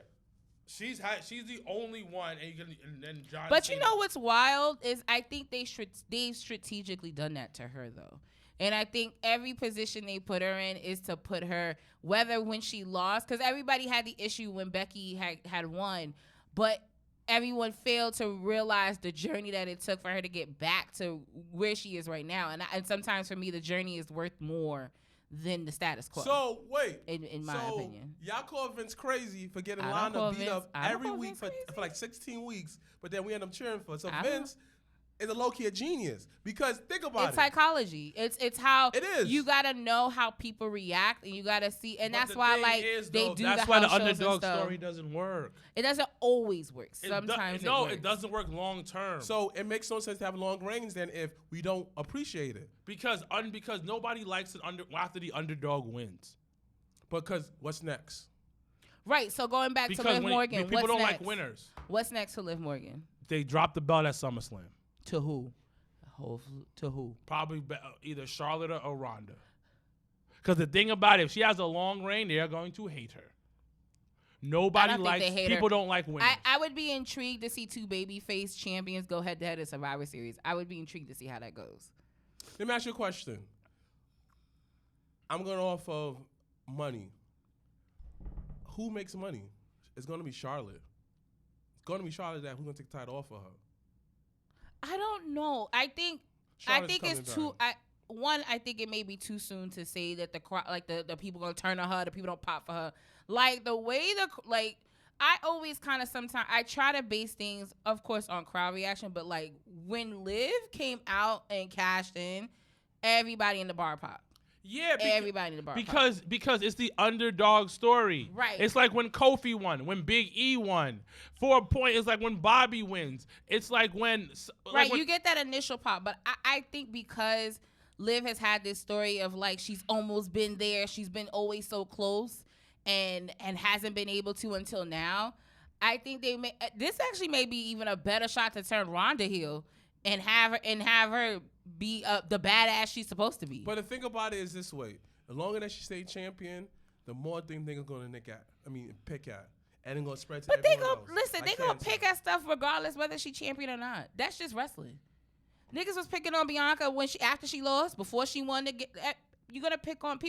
She's the only one, and then John. But Cena. you know what's wild is I think they've strategically done that to her though, and I think every position they put her in is to put her, whether when she lost, because everybody had the issue when Becky had won, but everyone failed to realize the journey that it took for her to get back to where she is right now, and sometimes for me the journey is worth more than the status quo. So wait, in my opinion, y'all call Vince crazy for getting Lana beat up every week for like 16 weeks, but then we end up cheering for her. So Vince is a low-key genius because think about it. It's psychology. It's how it is. You gotta know how people react, and you gotta see, and But that's why they do. That's why the underdog story doesn't work. It doesn't always work. Sometimes it doesn't work long term. So it makes no sense to have long reigns then if we don't appreciate it. Because nobody likes it after the underdog wins. Because what's next? Right. So going back to Liv Morgan, people don't like winners. What's next for Liv Morgan? They dropped the belt at SummerSlam. To who? To who? Probably either Charlotte or Ronda. Because the thing about it, if she has a long reign, they are going to hate her. Nobody likes. People don't like winners. I would be intrigued to see 2 babyface champions go head to head in Survivor Series. I would be intrigued to see how that goes. Let me ask you a question. I'm going off of money. Who makes money? It's going to be Charlotte. It's going to be Charlotte who's going to take the title off of her. I don't know. I think it's too. I think it may be too soon to say that the people gonna turn on her, the people don't pop for her. Like the way I always kind of sometimes I try to base things, of course, on crowd reaction. But like when Liv came out and cashed in, everybody in the bar popped. Yeah, everybody in the bar because it's the underdog story. Right. It's like when Kofi won, when Big E won. For a point, it's like when Bobby wins. It's like when you get that initial pop, but I think because Liv has had this story of like she's almost been there, she's been always so close, and hasn't been able to until now. I think this actually may be even a better shot to turn Ronda heel and have her be the badass she's supposed to be. But the thing about it is this way: the longer that she stays champion, the more things they're gonna pick at, and they're gonna spread to. But they gonna pick at stuff regardless whether she champion or not. That's just wrestling. Niggas was picking on Bianca after she lost, before she won. People are gonna pick on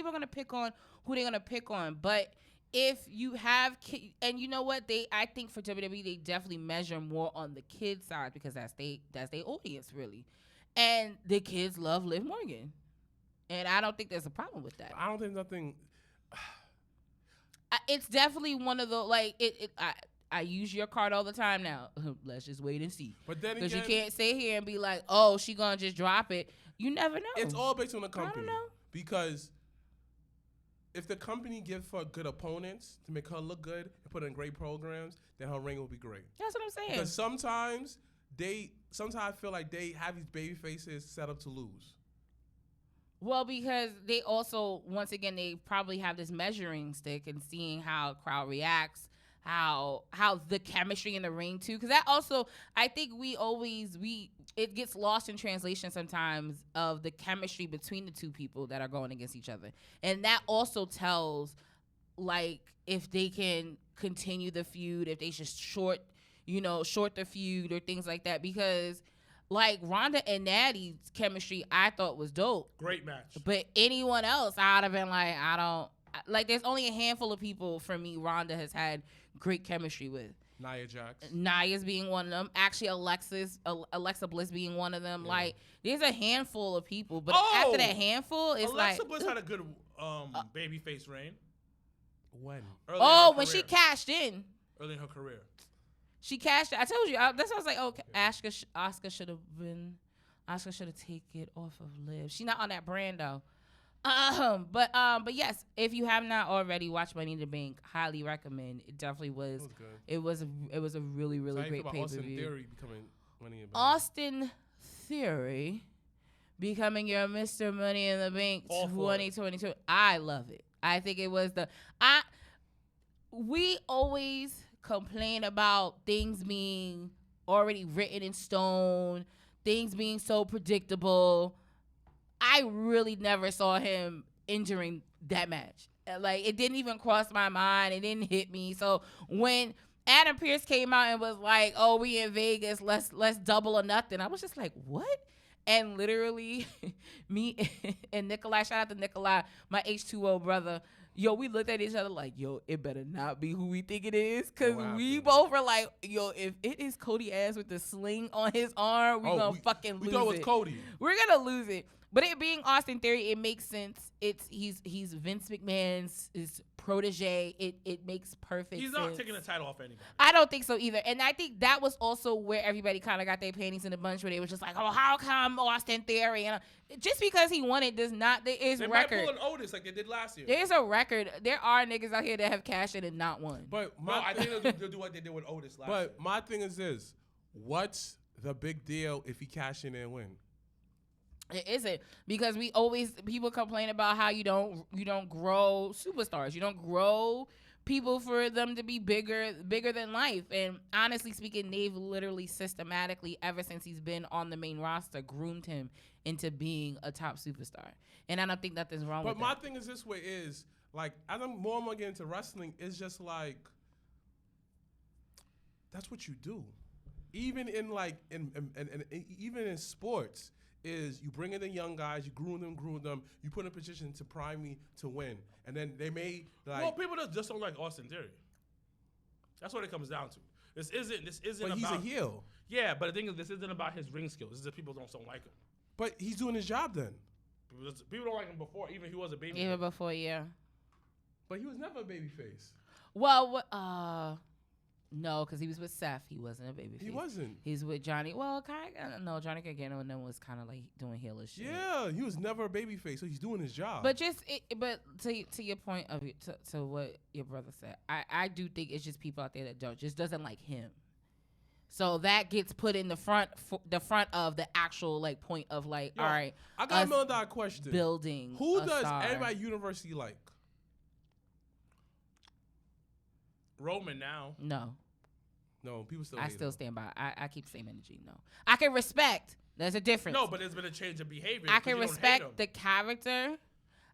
who they're gonna pick on. But if you have and you know what, I think for WWE they definitely measure more on the kid side because that's their audience really. And the kids love Liv Morgan. And I don't think there's a problem with that. I don't think nothing. It's definitely one of the, I use your card all the time now. Let's just wait and see. But then because you can't sit here and be like, oh, she going to just drop it. You never know. It's all based on the company. I don't know. Because if the company gives her good opponents to make her look good and put in great programs, then her reign will be great. That's what I'm saying. Because sometimes I feel like they have these baby faces set up to lose. Well, because they also, once again, they probably have this measuring stick and seeing how crowd reacts, how the chemistry in the ring too. Because that also, I think it gets lost in translation sometimes of the chemistry between the two people that are going against each other, and that also tells, like, if they can continue the feud, if they just short the feud or things like that. Because like Ronda and Natty's chemistry, I thought was dope. Great match. But anyone else, I'd have been like, there's only a handful of people for me Ronda has had great chemistry with. Nia Jax. Nia's being one of them. Actually, Alexa Bliss being one of them. Yeah. Like, there's a handful of people. But after that handful, it's Alexa Bliss had a good babyface reign. When? When she cashed in. Early in her career. She cashed it. I told you. That's why I was like, okay, Asuka should have taken it off of Liv. She's not on that brand though. But yes, if you have not already watched Money in the Bank, highly recommend. It definitely was. It was a really really great pay-per-view. Austin Theory becoming Money in the Bank. Austin Theory becoming your Mr. Money in the Bank All for it. 2022. I love it. I think it was we always complain about things being already written in stone, things being so predictable. I really never saw him injuring that match. Like, it didn't even cross my mind. It didn't hit me. So when Adam Pearce came out and was like, "Oh, we in Vegas, let's double or nothing," I was just like, "What?" And literally, me and Nikolai, shout out to Nikolai, my H2O brother, yo, we looked at each other like, yo, it better not be who we think it is. Because we both were like, yo, if it is Cody Ass with the sling on his arm, we're going to fucking lose it. We thought it was Cody. We're going to lose it. But it being Austin Theory, it makes sense. He's Vince McMahon's protege. It makes perfect sense. He's not taking the title off anybody. I don't think so either. And I think that was also where everybody kind of got their panties in a bunch, where they was just like, oh, how come Austin Theory? And just because he won it does not, there is They record. might pull an Otis like they did last year. There's a record. There are niggas out here that have cashed in and not won. But I think they'll do what they did with Otis last year. But my thing is this: what's the big deal if he cash in and win? It isn't, because people complain about how you don't grow superstars. You don't grow people for them to be bigger than life. And honestly speaking, they've literally systematically, ever since he's been on the main roster, groomed him into being a top superstar. And I don't think nothing's wrong with that. But my thing is this way is, like, as I'm more and more getting into wrestling, it's just like, that's what you do. Even in even in sports, is you bring in the young guys, you groom them, you put in a position to prime me to win. And then they may, like... Well, people just don't like Austin Theory. That's what it comes down to. This isn't But about... he's a heel. Yeah, but the thing is, this isn't about his ring skills. This is that people don't like him. But he's doing his job then. People don't like him before, even if he was a baby. Even before, yeah. But he was never a babyface. Well, no, because he was with Seth. He wasn't a babyface. He wasn't. He's with Johnny. Well, no, Johnny Gargano and them was kind of like doing heelish shit. Yeah, he was never a babyface, so he's doing his job. But to your point of to what your brother said, I do think it's just people out there that just doesn't like him. So that gets put in the front of the actual like point of like, all right. I got a $1 million question. Building. Who does star. everybody at university like? Roman now. No, people still. I still stand by. I keep the same energy. No, I can respect. There's a difference. No, but there's been a change of behavior. I can respect the character.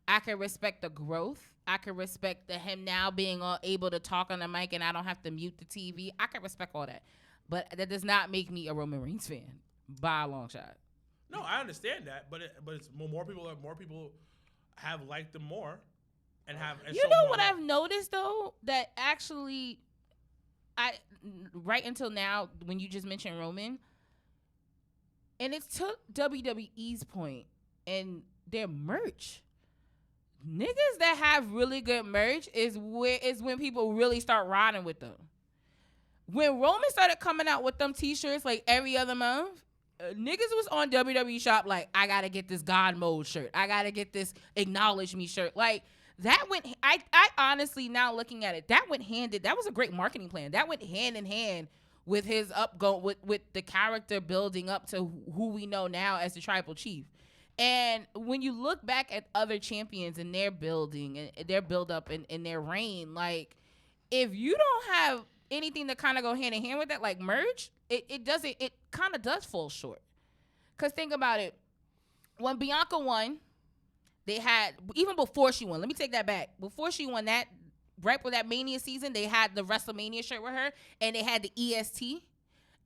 I can respect the growth. I can respect him now being able to talk on the mic and I don't have to mute the TV. I can respect all that, but that does not make me a Roman Reigns fan by a long shot. No, I understand that, but it's more people have liked him more. And you know what I've noticed though, that actually right until now, when you just mentioned Roman, and it took WWE's point and their merch. Niggas that have really good merch is when people really start riding with them. When Roman started coming out with them t-shirts like every other month, niggas was on WWE Shop like, I gotta get this God Mode shirt. I gotta get this Acknowledge Me shirt. Like, that went, I honestly, now looking at it, that was a great marketing plan. That went hand in hand with his with the character building up to who we know now as the Tribal Chief. And when you look back at other champions and their building and their build up and their reign, like, if you don't have anything to kind of go hand in hand with that, like merch, it kind of does fall short. Because think about it. When Bianca won, they had, even before she won, let me take that back. Before she won that, right for that Mania season, they had the WrestleMania shirt with her, and they had the EST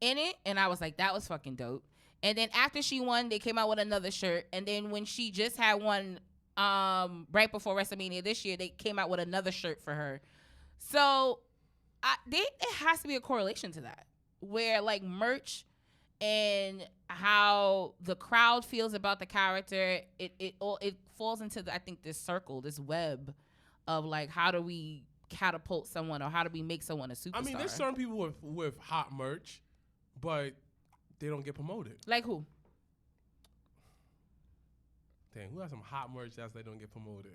in it, and I was like, that was fucking dope. And then after she won, they came out with another shirt, and then when she just had one right before WrestleMania this year, they came out with another shirt for her. So it has to be a correlation to that, where like merch and how the crowd feels about the character, it falls into I think this circle, this web of like, how do we catapult someone or how do we make someone a superstar? I mean, there's certain people with hot merch, but they don't get promoted. Like who? Dang, who has some hot merch that's they don't get promoted?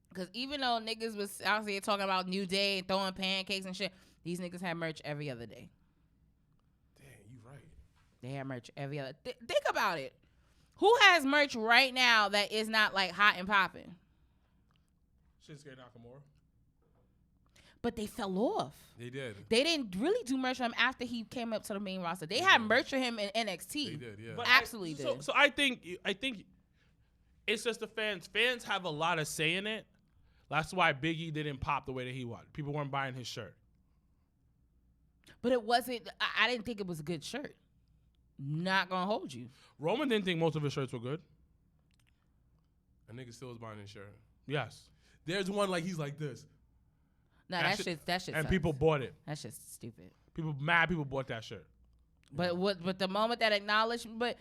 Because even though niggas was out here talking about New Day and throwing pancakes and shit, these niggas had merch every other day. Dang, They have merch every other. Think about it. Who has merch right now that is not like hot and popping? Shinsuke Nakamura. But they fell off. They did. They didn't really do merch for him after he came up to the main roster. They had merch for him in NXT. They did, yeah. But Absolutely did. So I think it's just the fans. Fans have a lot of say in it. That's why Biggie didn't pop the way that he wanted. People weren't buying his shirt. But it wasn't. I didn't think it was a good shirt. Not gonna hold you. Roman didn't think most of his shirts were good. A nigga still was buying his shirt. Yes. There's one like he's like this. No, that shit. And sucks. people bought it. That's just stupid. People bought that shirt. But the moment that acknowledged, but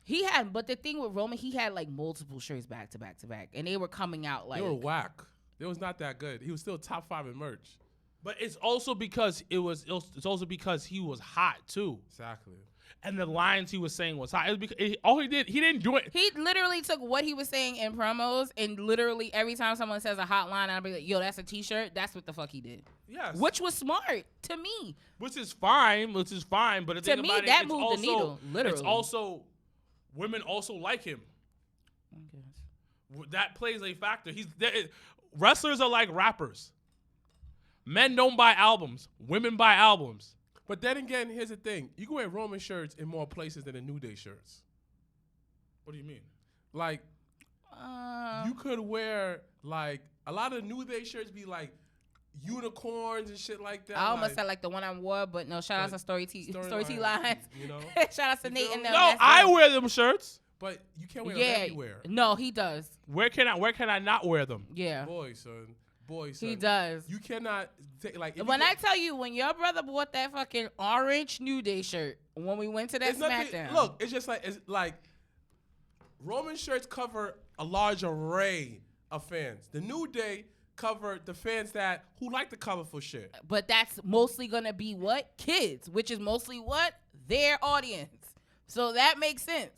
the thing with Roman, he had like multiple shirts back to back to back, and they were coming out like They were whack. It was not that good. He was still top 5 in merch. But it's also because it's also because he was hot too. Exactly. And the lines he was saying was hot. It was because all he didn't do it. He literally took what he was saying in promos, and literally every time someone says a hot line, I'll be like, yo, that's a t-shirt. That's what the fuck he did. Yes. Which was smart to me. Which is fine. But the To thing me, about it, that it's moved also, the needle, literally. It's also women also like him. That plays a factor. Wrestlers are like rappers. Men don't buy albums. Women buy albums. But then again, here's the thing. You can wear Roman shirts in more places than the New Day shirts. What do you mean? Like, you could wear, like, a lot of New Day shirts be like unicorns and shit like that. I almost said like the one I wore, but no, shout out to Story T Lines. You know? Shout out to Nate and them. No, I wear them shirts. But you can't wear them everywhere. No, he does. Where can I not wear them? Yeah. Boy, son. He does. You cannot take, like, When I tell you, when your brother bought that fucking orange New Day shirt when we went to that SmackDown. Look, it's just like, it's like Roman shirts cover a large array of fans. The New Day cover the fans who like the colorful shit. But that's mostly gonna be what? Kids, which is mostly what? Their audience. So that makes sense.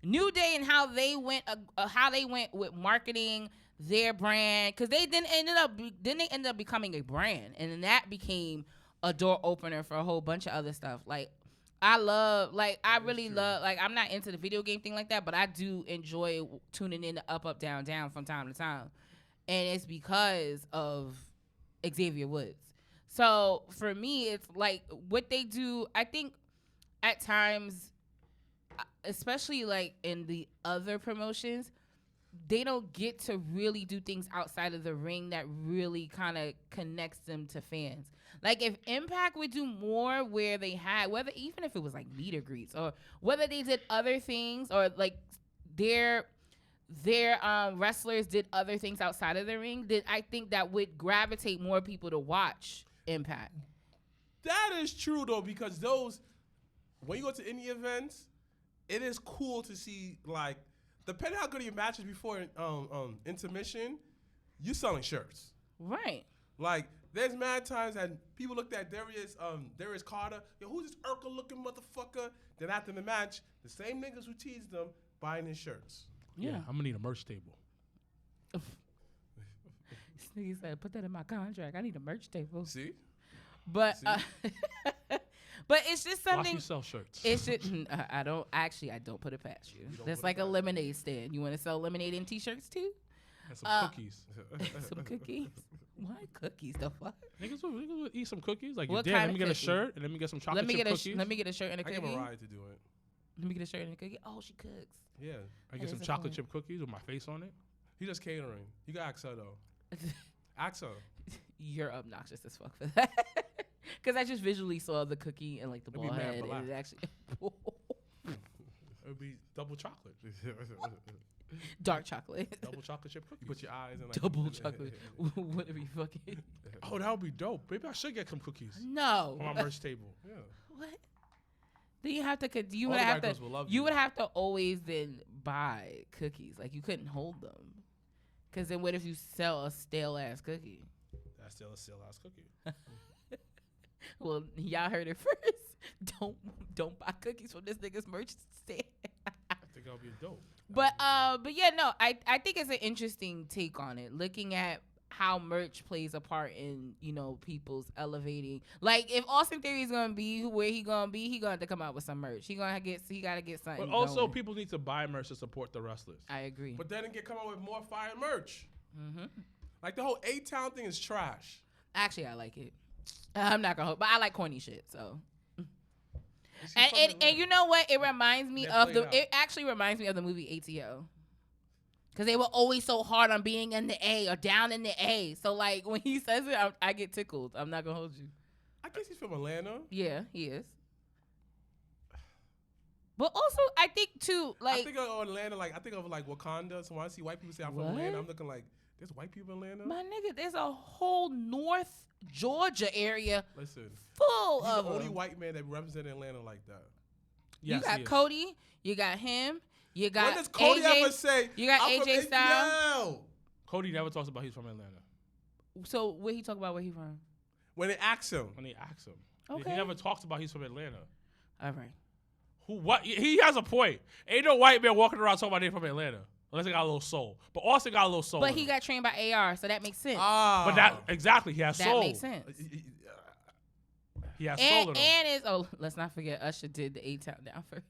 New Day and how they went with marketing their brand, because they ended up becoming a brand, and then that became a door opener for a whole bunch of other stuff. Like I'm not into the video game thing like that, but I do enjoy tuning in to Up, Down, Down from time to time, and it's because of Xavier Woods. So for me, it's like what they do. I think at times, especially like in the other promotions, they don't get to really do things outside of the ring that really kind of connects them to fans. Like if Impact would do more where they had, even if it was like meet or greets, or whether they did other things, or like their wrestlers did other things outside of the ring, then I think that would gravitate more people to watch Impact. That is true though, because when you go to any events, it is cool to see, like, depending how good your matches before intermission, you selling shirts. Right. Like, there's mad times that people looked at Darius Carter. Yo, who's this Urkel-looking motherfucker? Then after the match, the same niggas who teased them buying his shirts. Yeah, I'm gonna need a merch table. This nigga said, put that in my contract. I need a merch table. See? But but it's just something. Watch me sell shirts. It's just, I don't put it past you. That's like a lemonade stand. You want to sell lemonade and t-shirts too? And some cookies. Some cookies? Why cookies? The fuck? Niggas will eat some cookies. Like, What damn, kind let me of get a cookie? shirt and let me get some chocolate chip cookies. Let me get a shirt and a I cookie. gave Mariah to do it. Let me get a shirt and a cookie. Oh, she cooks. Yeah. I get some That is chocolate a chip cookies with my face on it. He just catering. You got ask her though. Ask her. You're obnoxious as fuck for that. Because I just visually saw the cookie and like the It'd be ball mad head, black. and it actually It would be double chocolate. dark chocolate, Double chocolate chip cookies. You put your eyes in like double chocolate, whatever you fucking. Oh, that would be dope. Maybe I should get some cookies No. on my merch table. Yeah. What? Then you have to. You All would the have white to. girls will love You you. would have to always then buy cookies. Like you couldn't hold them. Because then what if you sell a stale ass cookie? That's still a still ass cookie. Well, y'all heard it first. Don't buy cookies from this nigga's merch stand. I think that'll be dope. But yeah, no, I think it's an interesting take on it. Looking at how merch plays a part in, you know, people's elevating. Like, if Austin Theory is gonna be where he gonna be, he gonna have to come out with some merch. He gotta get something. But also, going. people need to buy merch to support the wrestlers. I agree. But then come out with more fire merch. Mm-hmm. Like the whole A-Town thing is trash. Actually, I like it. I'm not gonna, but I like corny shit. So. And you know what? It reminds me of It actually reminds me of the movie ATO. Because they were always so hard on being in the A or down in the A. So, like, when he says it, I get tickled. I'm not going to hold you. I guess he's from Atlanta. Yeah, he is. But also, I think, too, like... I think of Atlanta, like, I think of, like, Wakanda. So when I see white people say I'm from Atlanta, I'm looking like, there's white people in Atlanta? My nigga, there's a whole North Georgia area he's full of the only them. white man that represents Atlanta like that. Yes, you got Cody. You got him. You got when does Cody AJ, ever say, you got I'm AJ from Styles? Cody never talks about he's from Atlanta. So what he talk about where he from? When they ask him. Okay. He never talks about he's from Atlanta. All right. What? He has a point. Ain't no white man walking around talking about they from Atlanta. Unless they got a little soul. But Austin got a little soul. But he got trained by AR, so that makes sense. But that, exactly, he has soul. That makes sense. He has soul in him. And let's not forget, Usher did the A-Town down for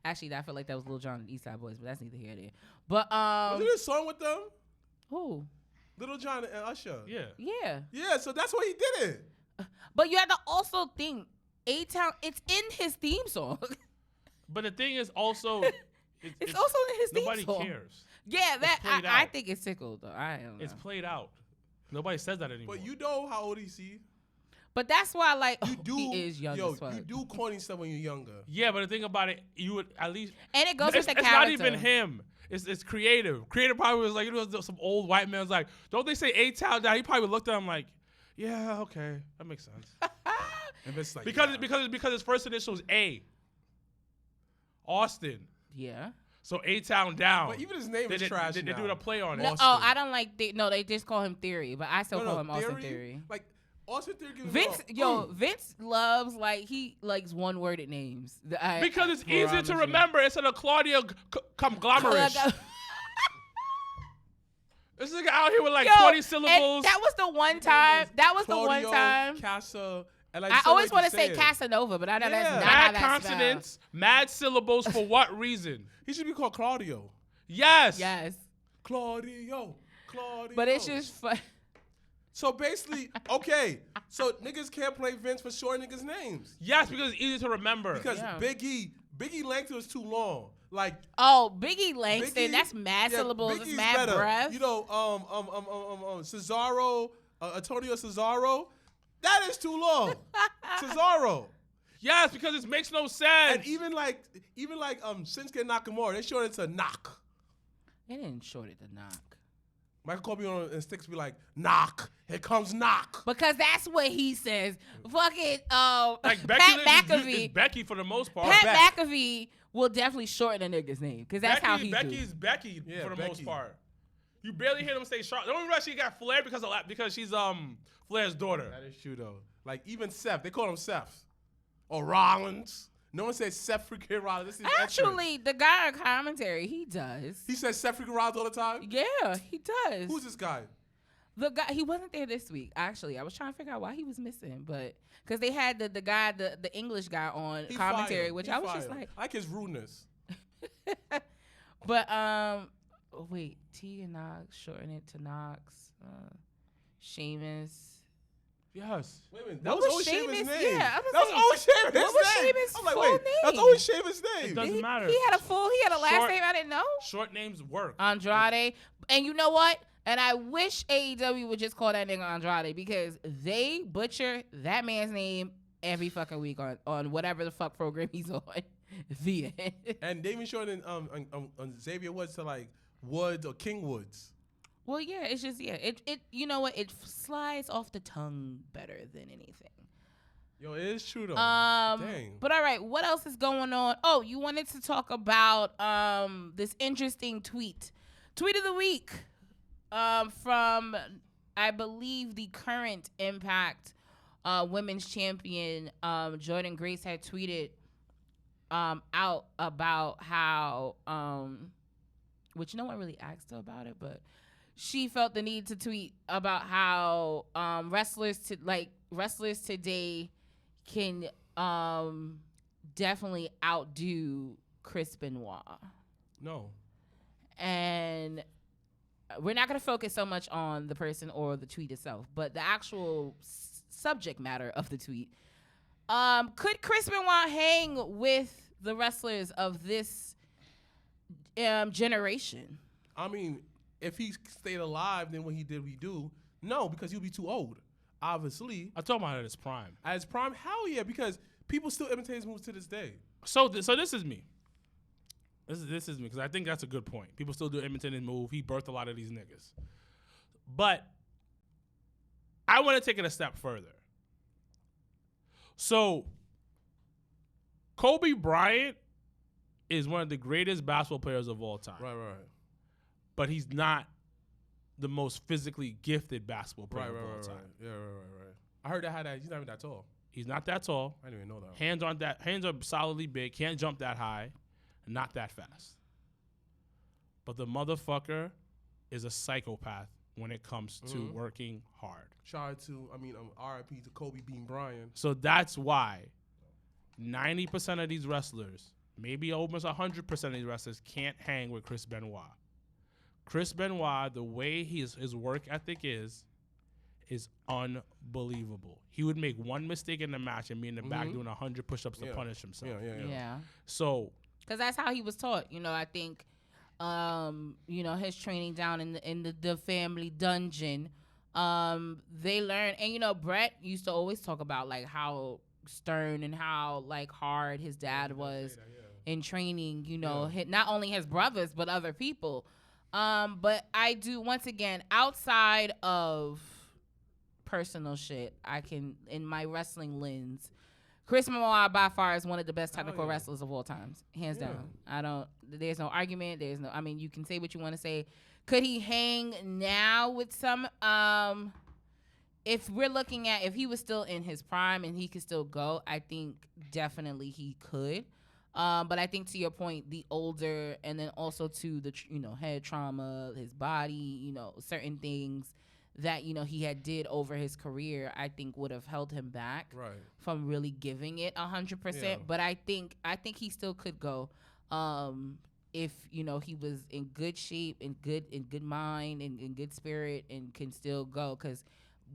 Actually, I feel like that was Lil Jon and the East Side Boys, but that's neither here nor there. But was there a song with them? Who? Little Jon and Usher. Yeah. Yeah. Yeah, so that's why he did it. But you have to also think A-Town, it's in his theme song. But the thing is also, it's also in his theme song. Nobody cares. Yeah, I think it's tickled though. I don't know. It's played out. Nobody says that anymore. But you know how old is he? But that's why, like, he is young as fuck. You do corny stuff when you're younger. Yeah, but the thing about it, you would at least. And it goes with the character. It's not even him. It's creative. Creative probably was like, some old white man was like, don't they say A-Town down? He probably looked at him like, yeah, okay, that makes sense. And it's like, because his first initial is A. Austin. Yeah. So A-Town down. But even his name is trash. They're doing a play on it. No, I don't like. They just call him Theory, but I still call him Austin Theory. Like. Austin Theory Vince loves, like, he likes one-worded names. Because it's easier to remember instead of Claudia conglomerate. This nigga out here with like 20 syllables. That was the one time. Casa. And like I always want to say Casanova, but I know that's not how that's consonants, spelled. Mad syllables for what reason? He should be called Claudio. Yes. Claudio. But it's just fun. So basically, okay, so niggas can't play Vince for short niggas' names. Yes, because it's easy to remember. Because Biggie Langston was too long. Like Biggie Langston, that's mad syllables, it's mad breath. You know, Cesaro, Antonio Cesaro, that is too long. Cesaro. Yes, because it makes no sense. And even like Shinsuke Nakamura, they shortened it to Knock. They didn't short it to Knock. Michael Corby and Sticks be like, knock. Here comes knock. Because that's what he says. Fucking like Pat McAfee. It's Becky for the most part. Pat McAfee will definitely shorten a nigga's name. Because that's how he Becky's Becky for the most part. You barely hear them say Charlotte. The only reason she got Flair because she's Flair's daughter. That is true though. Like even Seth, they call him Seth. Or Rollins. No one says Seth freaking Rollins. Actually, the guy on commentary, he does. He says Seth freaking Rollins all the time? Yeah, he does. Who's this guy? The guy, he wasn't there this week, actually. I was trying to figure out why he was missing, but because they had the guy, the English guy on commentary, which I was just like. I like his rudeness. But, wait, T and Knox, shorten it to Knox. Sheamus. Yes. Wait a minute. That was always Sheamus' name. Yeah, that was always Sheamus' name. What was Sheamus' I'm like, full wait, name? that's always Sheamus' name. It doesn't matter. He had a last name I didn't know. Short names work. Andrade. And you know what? And I wish AEW would just call that nigga Andrade because they butcher that man's name every fucking week on whatever the fuck program he's on. The end. And they even shortened Xavier Woods to like Woods or King Woods. Well, yeah, it's just, it you know what? It slides off the tongue better than anything. Yo, it is true though. Dang. But all right, what else is going on? Oh, you wanted to talk about this interesting tweet of the week from, I believe, the current Impact women's champion, Jordan Grace had tweeted out about how, which no one really asked her about it, but she felt the need to tweet about how wrestlers today can definitely outdo Chris Benoit. No. And we're not going to focus so much on the person or the tweet itself, but the actual subject matter of the tweet. Could Chris Benoit hang with the wrestlers of this generation? I mean, if he stayed alive, then what he did, we do. No, because he'll be too old. Obviously, I'm talking about at his prime. at his prime, hell yeah, because people still imitate his moves to this day. So this is me. This is me because I think that's a good point. People still do imitate his move. He birthed a lot of these niggas. But I want to take it a step further. So Kobe Bryant is one of the greatest basketball players of all time. Right. But he's not the most physically gifted basketball player of all time. Yeah, right. I heard that he's not even that tall. He's not that tall. I didn't even know that. Hands are solidly big. Can't jump that high. Not that fast. But the motherfucker is a psychopath when it comes to working hard. Shout out to, RIP to Kobe Bean Bryant. So that's why 90% of these wrestlers, maybe almost 100% of these wrestlers, can't hang with Chris Benoit. Chris Benoit, the way his work ethic is unbelievable. He would make one mistake in the match and be in the back doing 100 push-ups to punish himself. Yeah. So, because that's how he was taught. I think, his training down in the family dungeon, they learned. And Brett used to always talk about like how stern and how like hard his dad was in training. Not only his brothers but other people. But I do, once again, outside of personal shit, I can, in my wrestling lens, Chris Benoit by far is one of the best technical wrestlers of all times, hands down. There's no argument. You can say what you want to say. Could he hang now with some, if we're looking at, if he was still in his prime and he could still go, I think definitely he could. But I think to your point, the older, and then also to the, head trauma, his body, certain things that, he had did over his career, I think would have held him back from really giving it 100%. Yeah. But I think he still could go, if, he was in good shape and good mind and in good spirit and can still go. 'Cause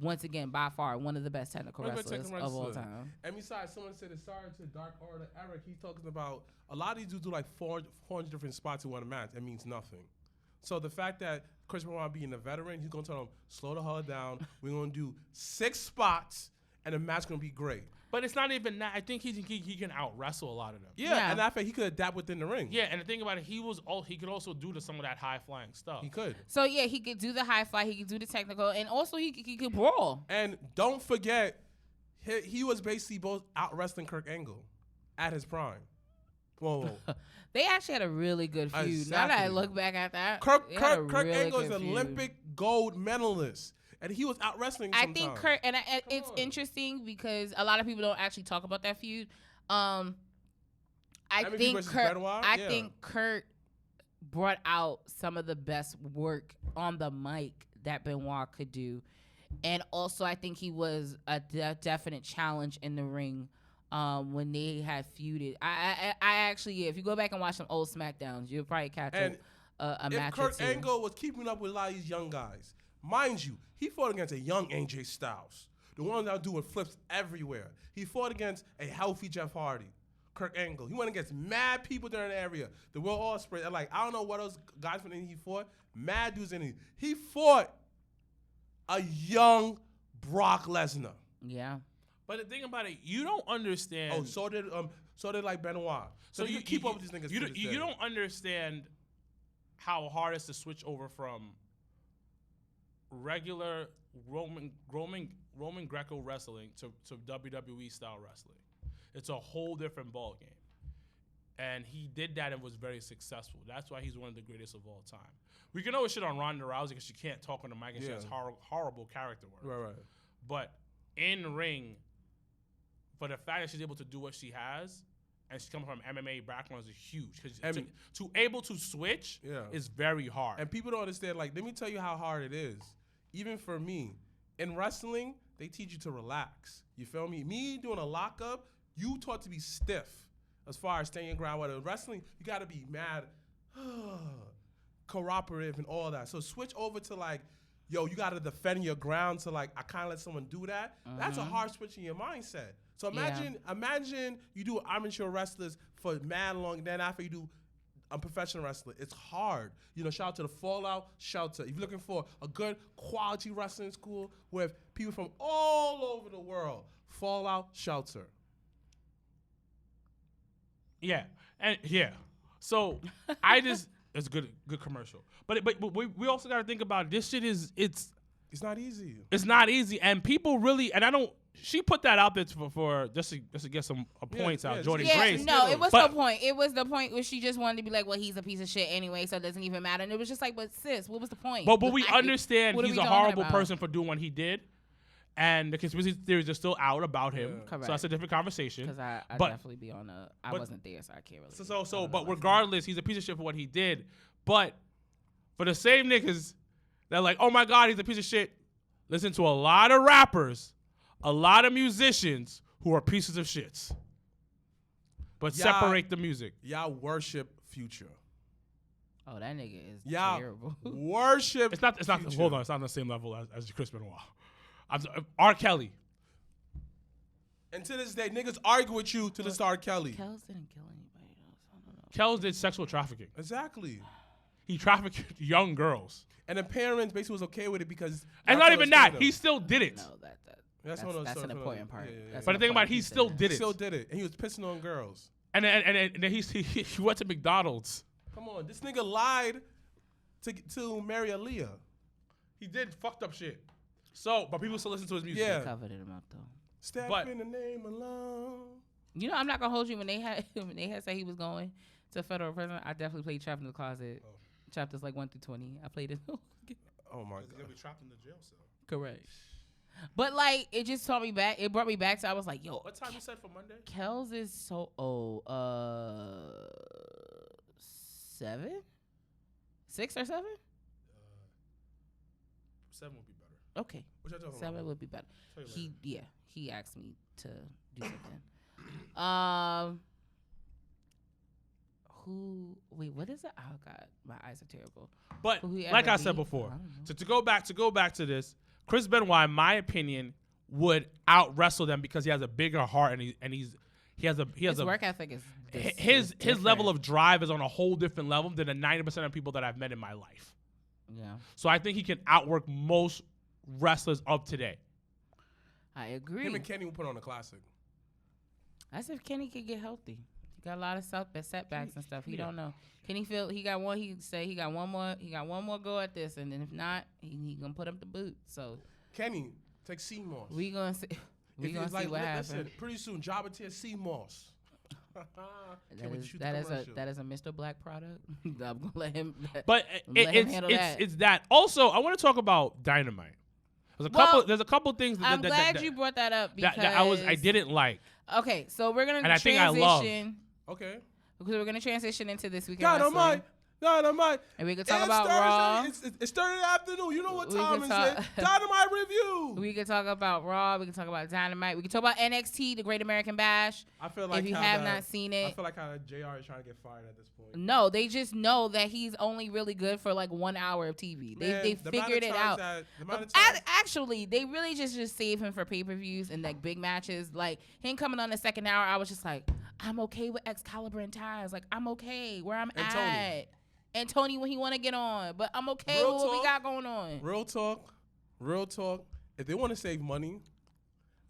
once again, by far, one of the best technical wrestlers of all time. And besides, someone said it's sorry to Dark Order Eric. He's talking about a lot of these dudes do like 400 different spots in one match. It means nothing. So the fact that Chris Benoit being a veteran, he's going to tell them, slow the hell down. We're going to do 6 spots, and the match's going to be great. But it's not even that. I think he can out wrestle a lot of them. Yeah. And I think he could adapt within the ring. Yeah, and the thing about it, he could also do some of that high flying stuff. He could. So yeah, he could do the high fly, he could do the technical, and also he could brawl. And don't forget, he was basically both out wrestling Kurt Angle at his prime. Whoa. They actually had a really good feud. Exactly. Now that I look back at that, Kurt Angle is an Olympic gold medalist. And he was out wrestling sometimes. I think Kurt, and it's interesting because a lot of people don't actually talk about that feud. I think Kurt brought out some of the best work on the mic that Benoit could do. And also I think he was a definite challenge in the ring when they had feuded. I actually, if you go back and watch some old SmackDowns, you'll probably catch a match or two. If Kurt Angle was keeping up with a lot of these young guys, mind you, he fought against a young AJ Styles, the one that was doing flips everywhere. He fought against a healthy Jeff Hardy, Kurt Angle. He went against mad people during the area. The Will Ospreay, I don't know what those guys from he fought. Mad dudes in it. He fought a young Brock Lesnar. Yeah. But the thing about it, you don't understand. Oh, so did like Benoit. So you keep up with these niggas. You don't understand how hard it's to switch over from regular Roman Greco wrestling to WWE style wrestling. It's a whole different ball game. And he did that and was very successful. That's why he's one of the greatest of all time. We can always shit on Ronda Rousey because she can't talk on the mic and she has horrible character work. Right. But in ring, for the fact that she's able to do what she has, and she's coming from MMA background is huge because And- to able to switch is very hard. And people don't understand. Like, let me tell you how hard it is. Even for me, in wrestling, they teach you to relax. You feel me? Me doing a lockup, you taught to be stiff as far as staying your ground. With wrestling, you got to be mad, cooperative, and all that. So switch over to like, yo, you got to defend your ground. To like, I kind of let someone do that. That's a hard switch in your mindset. So imagine you do amateur wrestlers for mad long. Then after you do a professional wrestler, it's hard. You know, shout out to the Fallout Shelter. If you're looking for a good quality wrestling school with people from all over the world, Fallout Shelter. Yeah, and so I just it's a good commercial, but we also got to think about this shit it's not easy. It's not easy, and people really I don't. She put that out there for just to get some points out. Jordan Grace. No, it was the point. It was the point where she just wanted to be like, well, he's a piece of shit anyway, so it doesn't even matter. And it was just like, but sis, what was the point? But we understand what he's a horrible person for doing what he did. And the conspiracy theories are still out about him. Correct. So that's a different conversation. Because I definitely be on I wasn't there, so I can't really. But regardless, he's a piece of shit for what he did. But for the same niggas that like, oh my God, he's a piece of shit, listen to a lot of rappers, a lot of musicians who are pieces of shits. But separate the music. Y'all worship Future. Oh, that nigga is terrible. Worship. It's not. Hold on. It's not on the same level as Chris Benoit. R. Kelly. And to this day, niggas argue with you to this R. Kelly. Kells didn't kill anybody else. I don't know. Kells did sexual trafficking. Exactly. He trafficked young girls. And the parents basically was okay with it because. And not even that. He still did it. No, that's an important part. Yeah. But the thing about it, he still did it. He still did it. And he was pissing on girls. And then he went to McDonald's. Come on. This nigga lied to marry Aaliyah. He did fucked up shit. So, but people still listen to his music. Yeah. They covered him up though. Step in the name alone. You know, I'm not gonna hold you when they had said he was going to federal prison. I definitely played Trapped in the Closet. Chapters like 1 through 20. I played it. Oh my God. He's gonna be trapped in the jail cell. Correct. But like it just taught me back. It brought me back to I was like, yo. What time you said for Monday? Kells is so old. 7? 6 or 7? 7 would be better. Okay. What y'all talking 7 about? would be better. He asked me to do something. What is it? Oh God, my eyes are terrible. But like I said before, to go back to this, Chris Benoit, in my opinion, would out wrestle them because he has a bigger heart and he has his work ethic is his level of drive is on a whole different level than the 90% of people that I've met in my life. Yeah. So I think he can outwork most wrestlers of today. I agree. Him and Kenny will put on a classic. That's if Kenny could get healthy. He got a lot of setbacks and stuff. He don't know. Kenny he got one. He said he got one more go at this, and then if not, he gonna put up the boot. So Kenny, take CMOS. We gonna see. We gonna see what happens. Listen, pretty soon, Jobbertears CMOS. That is a MrBlacc product. I'm gonna let him. But it's that. Also, I want to talk about Dynamite. There's a couple things. I'm glad you brought that up because I didn't like. Okay, so we're gonna transition. I love. Okay. Because we're gonna transition into this weekend. Dynamite. And we can talk about Raw. It's Thursday afternoon. You know what time is it? Dynamite review. We can talk about Raw. We can talk about Dynamite. We can talk about NXT, the Great American Bash. I feel like if you have not seen it. I feel like how JR is trying to get fired at this point. No, they just know that he's only really good for like 1 hour of TV. They figured it out. Actually, they really just save him for pay-per-views and like big matches. Like him coming on the second hour, I was just like, I'm okay with Excalibur and ties. Like I'm okay where I'm at. And Tony when he want to get on. But I'm okay with what we got going on. Real talk. If they want to save money,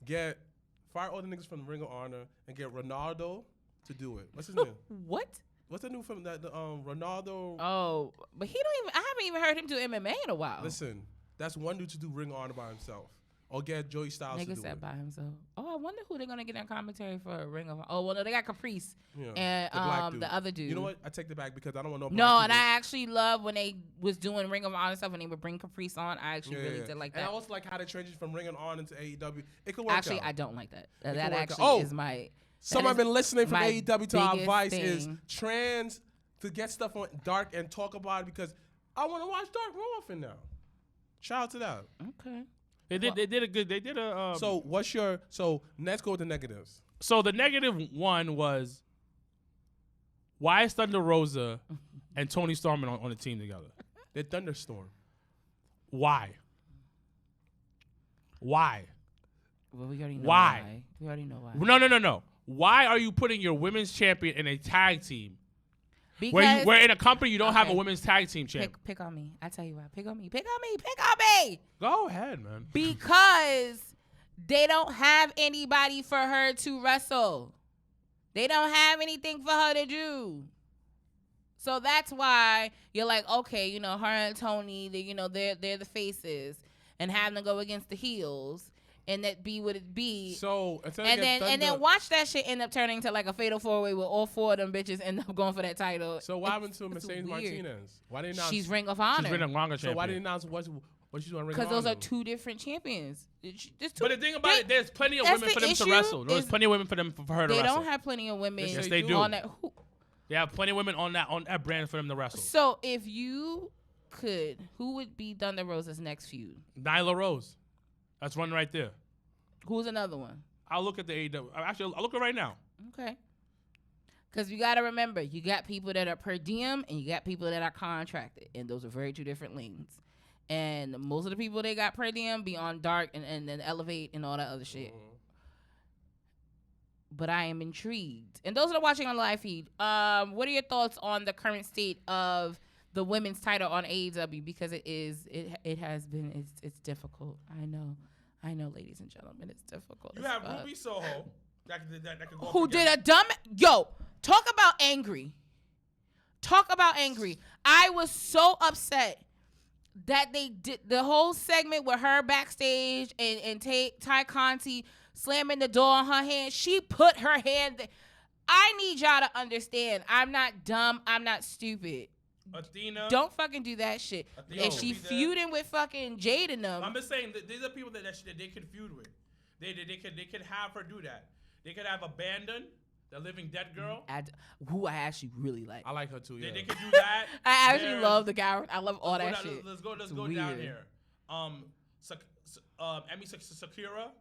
fire all the niggas from the Ring of Honor and get Ronaldo to do it. What's his name? What? What's the new film that Ronaldo? Oh, but I haven't even heard him do MMA in a while. Listen, that's one dude to do Ring of Honor by himself. Or get Joey Styles to do it. By himself. Oh, I wonder who they're gonna get in commentary for Ring of Honor. Oh, well, no, they got Caprice and the other dude. You know what? I take that back because I don't want no. No, and I actually love when they was doing Ring of Honor stuff and they would bring Caprice on. I actually really did like that. And I also like how they transitioned from Ring of Honor to AEW. It could work. Actually, out. I don't like that. That actually is my. Someone been listening from my AEW to our biggest advice is thing. trans to get stuff on Dark and talk about it because I want to watch Dark more often now. Shout out to that. Okay. They did a good. They did a. So let's go with the negatives. So the negative one was, why is Thunder Rosa and Tony Storm on the team together? They're Thunderstorm. Why? Why? Well, we already know Why? why. We already know why. No. Why are you putting your women's champion in a tag team? Because Where in a company you don't have a Okay. women's tag team champion? pick on me. I tell you why. Pick on me. Pick on me. Pick on me. Go ahead, man. Because they don't have anybody for her to wrestle. They don't have anything for her to do. So that's why you're like, okay, her and Tony, they're the faces, and having to go against the heels, and that be what it be. So and then watch that shit end up turning to like a fatal 4-way where all 4 of them bitches end up going for that title. So what happened to It's Mercedes weird. Martinez? Why they announce? She's Ring of Honor. She's been a longer So why they champion. announce what she's doing? Because those are 2 different champions. There's two, But the thing about it, there's plenty of that's women for the them to issue wrestle. There's is plenty of women for her to they wrestle. don't have plenty of women. Yes, they do. On that. They have plenty of women on that brand for them to wrestle. So if you could, who would be Thunder Rosa's next feud? Nyla Rose. That's one right there. Who's another one? I'll look at the AEW. Actually, I'll look at it right now. Okay. Because you got to remember, you got people that are per diem and you got people that are contracted. And those are very 2 different lanes. And most of the people they got per diem be on Dark and then Elevate and all that other shit. But I am intrigued. And those that are watching on live feed, what are your thoughts on the current state of the women's title on AEW? Because it has been difficult. I know, ladies and gentlemen, it's difficult. You have Ruby Soho that could go. Who did a dumb talk about angry. I was so upset that they did the whole segment with her backstage and Ty Conti slamming the door on her hand. She put her hand there. I need y'all to understand. I'm not dumb. I'm not stupid. Athena. Don't fucking do that shit. Athena If she feuding with fucking Jade and them. I'm just saying that these are people that they could feud with. They could have her do that. They could have Abandon, the Living Dead girl. Who I actually really like. I like her too. Yeah. They could do that. I actually love the guy. I love all that shit. Let's go It's down weird. here. Emi Sakura.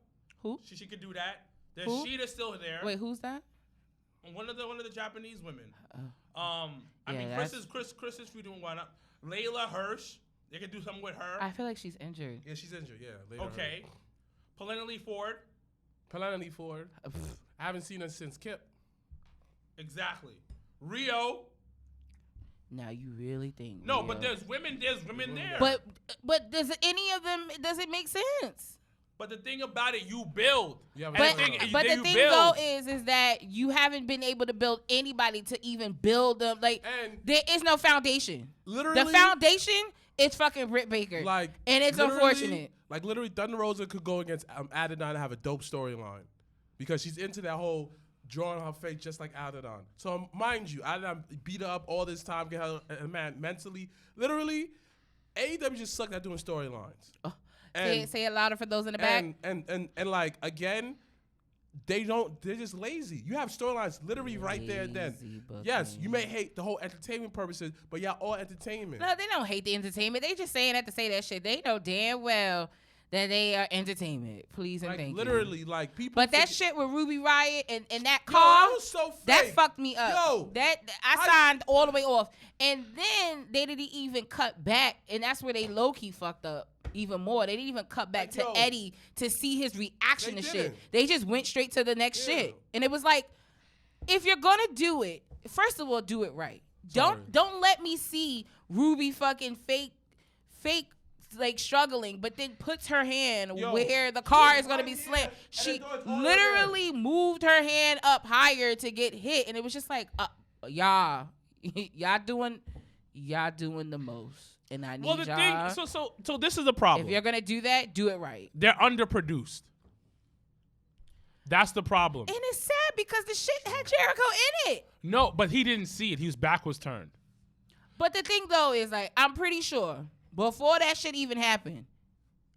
Who? She could do that. There's Who? Sheeta still there. Wait, who's that? One of the Japanese women. Yeah, Chris is feuding one up. Layla Hirsch. They could do something with her. I feel like she's injured. Yeah, she's injured. Yeah. Later Okay. Penelope Ford. Penelope Ford. I haven't seen her since Kip. Exactly. Rio. Now you really think? No, Rio. but there's women there. But does any of them? Does it make sense? But the thing about it, you build. Yeah, But And the thing though is that you haven't been able to build anybody to even build them. Like And there is no foundation. literally, The foundation is fucking Britt Baker. And it's literally- unfortunate. Like literally, Thunder Rosa could go against Adidon and have a dope storyline because she's into that whole drawing her face just like Adidon. So mind you, Adidon beat her up all this time, get her mentally. Literally, AEW just sucked at doing storylines. Say it louder for those in the back. And like again, they're just lazy. You have storylines literally right there and then. Lazy booking. Yes, you may hate the whole entertainment purposes, but y'all all entertainment. No, they don't hate the entertainment. They just saying that to say that shit. They know damn well that they are entertainment. Please and Like thank literally, you. like people. But that forget- shit with Ruby Riott and that Yo, car, that was so that fake. fucked me up. Yo, I signed all the way off. And then they didn't even cut back, and that's where they low-key fucked up even more. They didn't even cut back to Yo. Eddie to see his reaction They to didn't. shit. They just went straight to the next Yeah. shit. And it was like, if you're gonna do it, first of all, do it right. Sorry. Don't let me see Ruby fucking fake like struggling, but then puts her hand Yo, where the car is gonna right be here, slammed. and She then throw it all literally moved her hand up higher to get hit, and it was just like, y'all doing the most, and I need Well, the y'all. thing, so this is the problem. If you're gonna do that, do it right. They're underproduced. That's the problem. And it's sad because the shit had Jericho in it. No, but he didn't see it. He was backwards turned. But the thing though is like, I'm pretty sure before that shit even happened,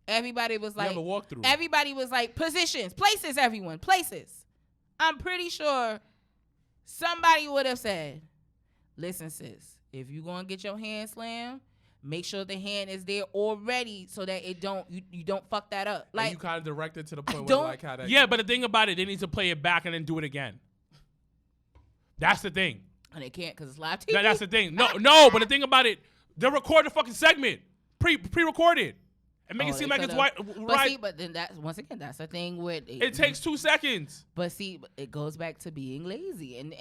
everybody was You like, have a walkthrough. everybody was like, positions, places, everyone, places. I'm pretty sure somebody would have said, listen, sis, if you going to get your hand slammed, make sure the hand is there already so that it don't you don't fuck that up. Like, and you kind of directed to the point where don't- like how that. Yeah, but the thing about it, they need to play it back and then do it again. That's the thing. and they can't because it's live TV. That's the thing. No, but the thing about it, they'll record the fucking segment, pre-recorded, and make it seem like it's right. But then once again, that's the thing with It takes 2 seconds. But see, it goes back to being lazy and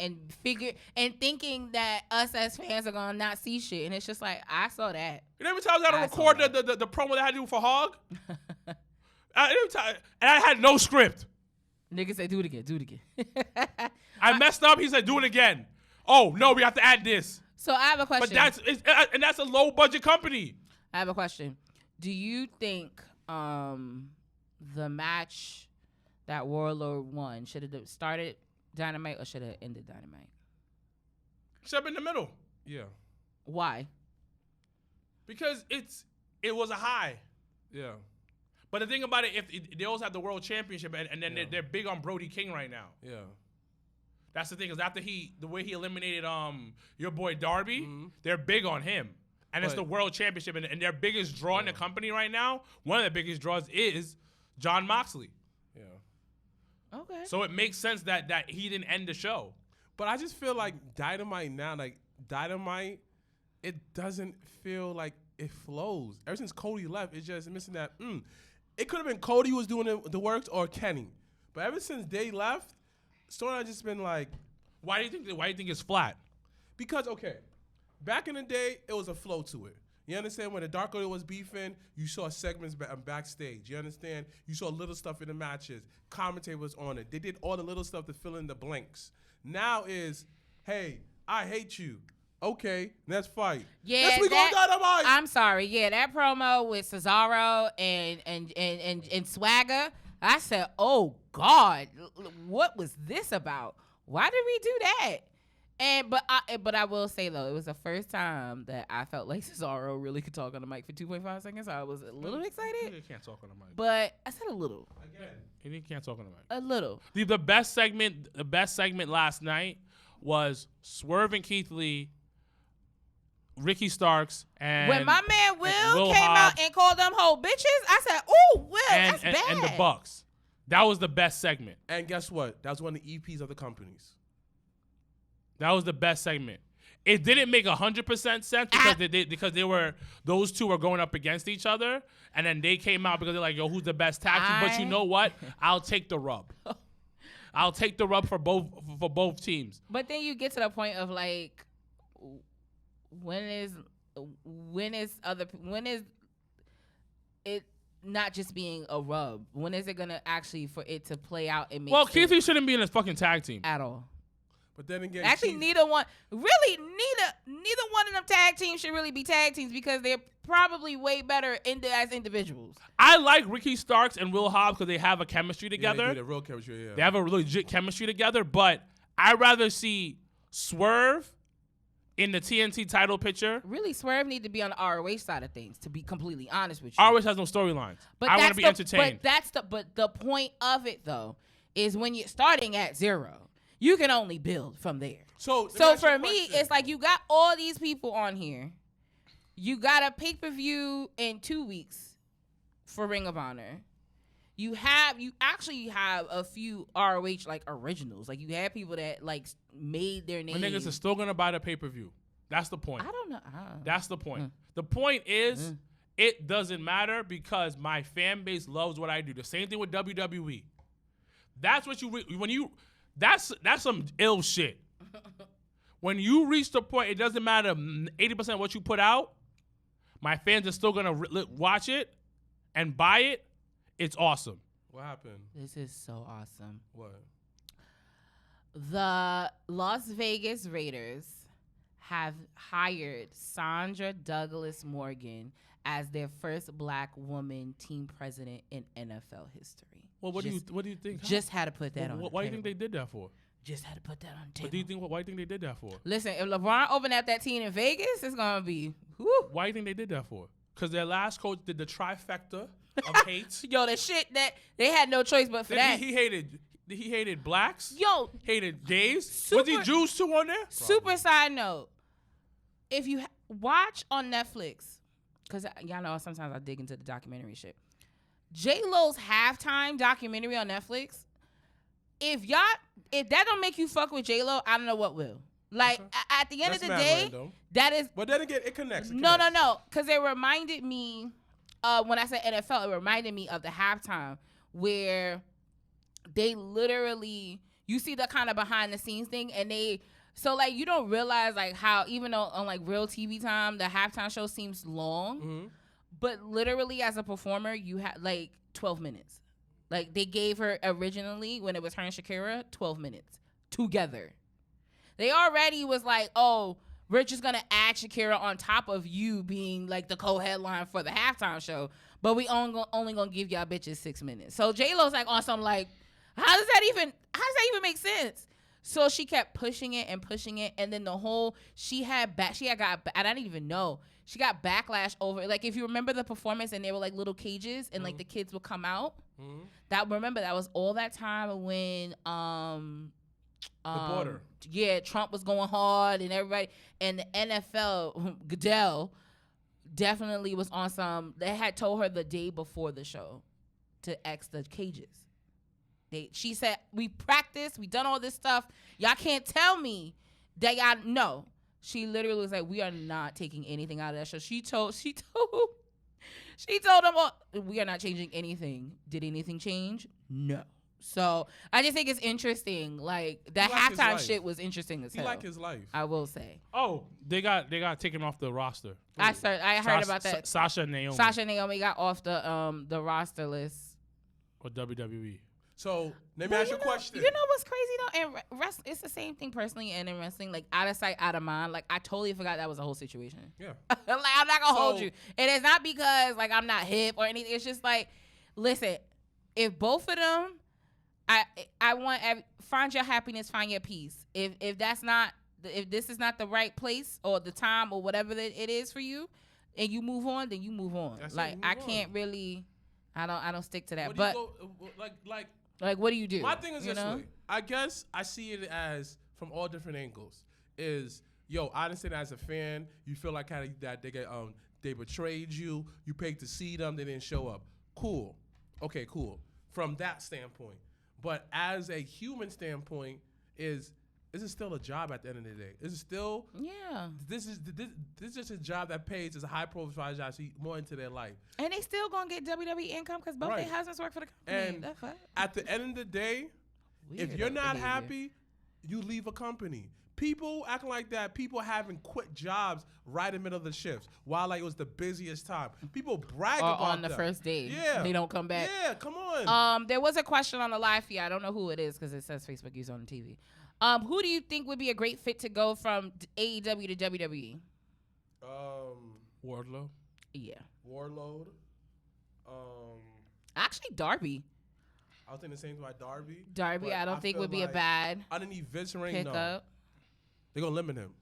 thinking that us as fans are gonna not see shit, and it's just like I saw that. And every time I had to record the promo that I had to do for Hog, every time, and I had no script. Nigga say, do it again. I messed up. He said, do it again. Oh no, we have to add this. So I have a question. But that's a low budget company. I have a question. Do you think the match that Warlord won should have started Dynamite or should have ended Dynamite? Should have been in the middle. Yeah. Why? Because it was a high. Yeah. But the thing about it, if they also have the world championship, and then they're big on Brody King right now. Yeah. That's the thing, because after the way he eliminated your boy Darby, they're big on him. And it's the world championship, and their biggest draw in the company right now, one of their biggest draws is Jon Moxley. Yeah. Okay. So it makes sense that he didn't end the show. But I just feel like Dynamite now, it doesn't feel like it flows. Ever since Cody left, it's just missing that. It could have been Cody who was doing the works or Kenny. But ever since they left, storyline just been like. Why do you think it's flat? Because, okay, back in the day, it was a flow to it. You understand? When the Dark Order was beefing, you saw segments backstage. You understand? You saw little stuff in the matches. Commentary was on it. They did all the little stuff to fill in the blanks. Now is, hey, I hate you. Okay, let's fight. Yeah, yes, we going Dynamite. I'm sorry. Yeah, that promo with Cesaro and Swagger, I said, oh God, what was this about? Why did we do that? But I will say though, it was the first time that I felt like Cesaro really could talk on the mic for 2.5 seconds. So I was a little excited. He can't talk on the mic. But I said a little. Again, he can't talk on the mic. A little. The best segment last night was Swerve and Keith Lee, Ricky Starks, and when my man Will came Hobbs, out and called them whole bitches, I said, "Ooh, Will, that's bad." And the Bucks. That was the best segment. And guess what? That was one of the EPs of the companies. That was the best segment. It didn't make 100% sense because those two were going up against each other, and then they came out because they're like, "Yo, who's the best tag team?" But you know what? I'll take the rub. I'll take the rub for both teams. But then you get to the point of like, when is it not just being a rub? When is it gonna actually for it to play out and make sense? Keith Lee shouldn't be in his fucking tag team at all. But then again, actually, neither one of them tag teams should really be tag teams because they're probably way better as individuals. I like Ricky Starks and Will Hobbs because they have a chemistry together. They do, real chemistry, yeah. They have a legit chemistry together, but I'd rather see Swerve in the TNT title picture. Really, Swerve need to be on the ROH side of things, to be completely honest with you. ROH has no storylines. I want to be entertained. But the point of it, though, is when you're starting at 0, you can only build from there. So for me, it's like you got all these people on here. You got a pay-per-view in 2 weeks for Ring of Honor. You actually have a few ROH like originals. Like you have people that like made their name. When niggas are still gonna buy the pay-per-view. That's the point. I don't know. That's the point. The point is, it doesn't matter because my fan base loves what I do. The same thing with WWE. That's what that's some ill shit. When you reach the point, it doesn't matter 80% of what you put out. My fans are still gonna watch it and buy it. It's awesome. What happened? This is so awesome. What? The Las Vegas Raiders have hired Sandra Douglas Morgan as their first black woman team president in NFL history. Well, what do you think? Just had to put that on. Why do you think they did that for? Just had to put that on the table. What do you think? Why do you think they did that for? Listen, if LeBron opened up that team in Vegas, it's gonna be. Whew. Why do you think they did that for? Because their last coach did the trifecta of hate. Yo, the shit that they had no choice but for that. He hated he hated blacks. Yo, Hated gays. Super- Was he Jews too on there? super side note. If you watch on Netflix, because y'all know sometimes I dig into the documentary shit. J-Lo's halftime documentary on Netflix. If that don't make you fuck with J-Lo, I don't know what will. Like, at the end of the day, that is... But then again, it connects. No. Because it reminded me, when I said NFL, it reminded me of the halftime where they literally... You see the kind of behind-the-scenes thing, and they... So, like, you don't realize, like, how even though on, like, real TV time, the halftime show seems long, but literally as a performer, you had, like, 12 minutes. Like, they gave her originally, when it was her and Shakira, 12 minutes together. They already was like, oh, we're just going to add Shakira on top of you being, like, the co-headline for the halftime show, but we only going to give y'all bitches 6 minutes. So, J-Lo's, like, on some, like, how does that even make sense? So she kept pushing it, and then she got, I didn't even know, she got backlash over, like, if you remember the performance and they were like little cages and like the kids would come out, that was all that time when, the border. Yeah, Trump was going hard and everybody, and the NFL, Goodell, definitely was on some, they had told her the day before the show to X the cages. She said, we practiced, we done all this stuff. Y'all can't tell me that y'all know. She literally was like, we are not taking anything out of that show. She told them all, we are not changing anything. Did anything change? No. So I just think it's interesting. Like that halftime shit was interesting as hell. He like his life. I will say. Oh, they got taken off the roster. I heard about that. Sasha and Naomi. Sasha and Naomi got off the roster list. Or WWE. So let me ask you a question. You know what's crazy though? And it's the same thing personally, and in wrestling, like out of sight, out of mind. Like I totally forgot that was a whole situation. Yeah. Like I'm not gonna hold you, and it's not because like I'm not hip or anything. It's just like, listen, if both of them, I want find your happiness, find your peace. If that's not, if this is not the right place or the time or whatever that it is for you, and you move on, then you move on. Like I can't really, I don't stick to that. But like, what do you do? My thing is this way. I guess I see it as from all different angles. I understand as a fan, you feel like that they betrayed you. You paid to see them, they didn't show up. Cool. Okay, cool. From that standpoint. But as a human standpoint, is it still a job at the end of the day? Is it still? Yeah. This is just a job that pays as a high profile job, so more into their life. And they still gonna get WWE income because both their husbands work for the company. And at the end of the day, if you're not happy, you leave a company. People acting like that. People having quit jobs right in the middle of the shifts while like it was the busiest time. People brag about on the first day. Yeah, they don't come back. Yeah, come on. There was a question on the live feed. I don't know who it is because it says Facebook user on the TV. Who do you think would be a great fit to go from AEW to WWE? Wardlow. Yeah. Warlord. Actually, Darby. I was thinking the same thing about Darby. Darby, I don't think would be a bad. Underneath Vince ring, pickup. No. They're gonna limit him.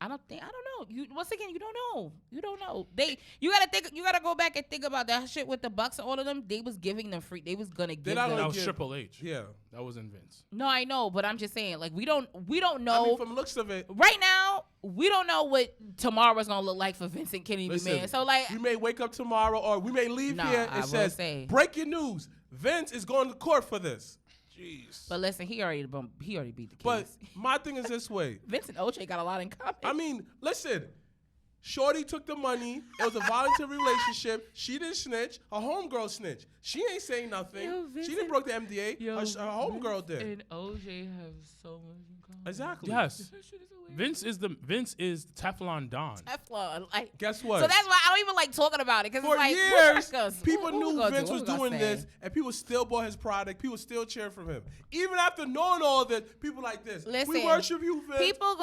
I don't know. Once again, you don't know. You gotta go back and think about that shit with the Bucks and all of them. They was giving them free. They was gonna give them. That was Triple H. Yeah, that wasn't Vince. No, I know, but I'm just saying, like we don't know. I mean, from looks of it, right now we don't know what tomorrow's gonna look like for Vincent Kennedy McMahon. So like, we may wake up tomorrow, or we may leave here and says, "Breaking news: Vince is going to court for this." Jeez. But listen, he already beat the case. But my thing is this way. Vince and OJ got a lot in common. I mean, listen. Shorty took the money. It was a voluntary relationship. She didn't snitch. Her homegirl snitched. She ain't saying nothing. She didn't broke the MDA. Her homegirl did. And OJ have so much in common. Exactly. Yes. Vince is Teflon Don. Teflon, like. Guess what? So that's why I don't even like talking about it because for like, years people knew Vince was doing this, and people still bought his product. People still cheered for him, even after knowing all this. People like this. Listen, we worship you, Vince. People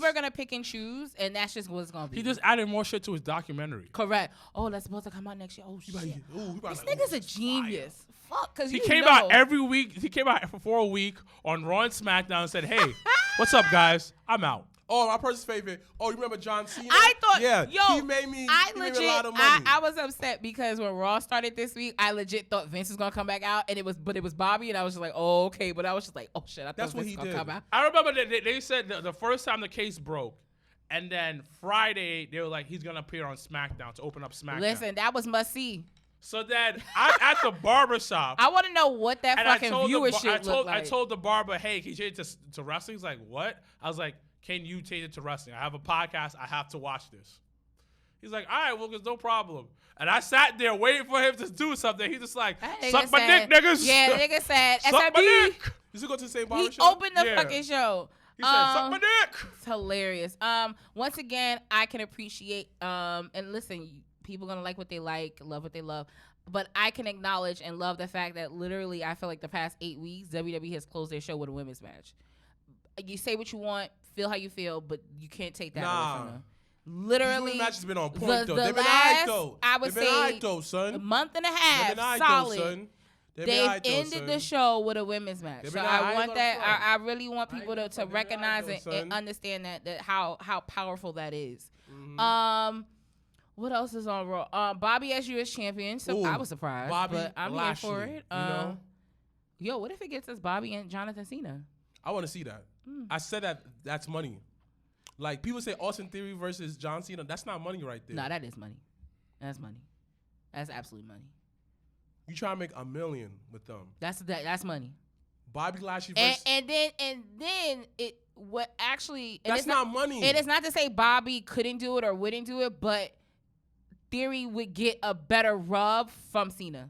are gonna pick and choose, and that's just what it's gonna be. He just added more shit to his documentary. Correct. Oh, that's supposed to come out next year. Oh shit. This nigga's a genius. Fuck, because he came out every week. He came out for a week on Raw and SmackDown and said, "Hey, what's up, guys? I'm out." Oh, my person's favorite. Oh, you remember John Cena? I thought, yeah, yo, he made me I he legit, made me a lot of money. I was upset because when Raw started this week, I legit thought Vince was gonna come back out, and it was Bobby, and I was just like, oh, okay, but I was just like, oh shit, I thought That's what Vince he was gonna did. come out. I remember they said the first time the case broke, and then Friday they were like, he's gonna appear on SmackDown to open up SmackDown. Listen, that was must see. So then I'm at the barbershop. I want to know what that and fucking viewership looked like. I told the barber, hey, can you change it to wrestling? He's like, what? I was like, can you change it to wrestling? I have a podcast. I have to watch this. He's like, all right, Wilkins, no problem. And I sat there waiting for him to do something. He's just like, That nigga suck my said- dick, niggas. Yeah, the nigga said, Suck my SMD. dick. You should go to the same He barbershop. opened the Yeah. fucking show. He said, suck my dick. It's hilarious. Once again, I can appreciate, and listen, people gonna like what they like, love what they love. But I can acknowledge and love the fact that literally, I feel like the past 8 weeks, WWE has closed their show with a women's match. You say what you want, feel how you feel, but you can't take that away from them. Literally, These matches been on point though. They've been last, aight though. I would They've been say, aight though, son. a month and a They've half, been aight solid. though, son. They've been They've aight though, ended son. the show with a women's match. They've So been I aight. want I that. ain't gonna I really want people ain't to gonna recognize front. it They've been aight and though, understand that how powerful that is. Mm-hmm. What else is on Raw? Bobby as U.S. champion. So Ooh, I was surprised, Bobby but I'm here Lashley, for it. you know? Yo, what if it gets us Bobby and Jonathan Cena? I want to see that. I said that's money. Like people say Austin Theory versus John Cena. That's not money right there. Nah, that is money. That's money. That's absolute money. You try to make $1 million with them. That's money. Bobby Lashley And, versus. and then it what actually and That's it's not money. It is not to say Bobby couldn't do it or wouldn't do it, but Theory would get a better rub from Cena.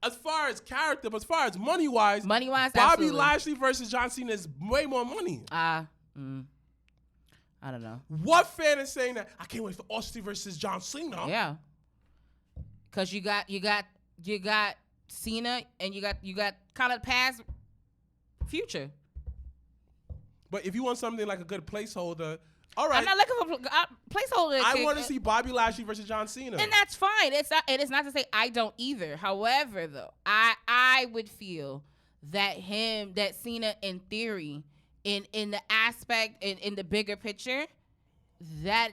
As far as character, but as far as money wise, Money wise, Bobby absolutely. Lashley versus John Cena is way more money. I don't know. What fan is saying that? I can't wait for Austin versus John Cena. Yeah, because you got Cena and you got kind of past, future. But if you want something like a good placeholder, all right. I'm not looking for placeholder. I want to see Bobby Lashley versus John Cena. And that's fine. It's not to say I don't either. However, though, I would feel that Cena in theory, in the aspect in the bigger picture, that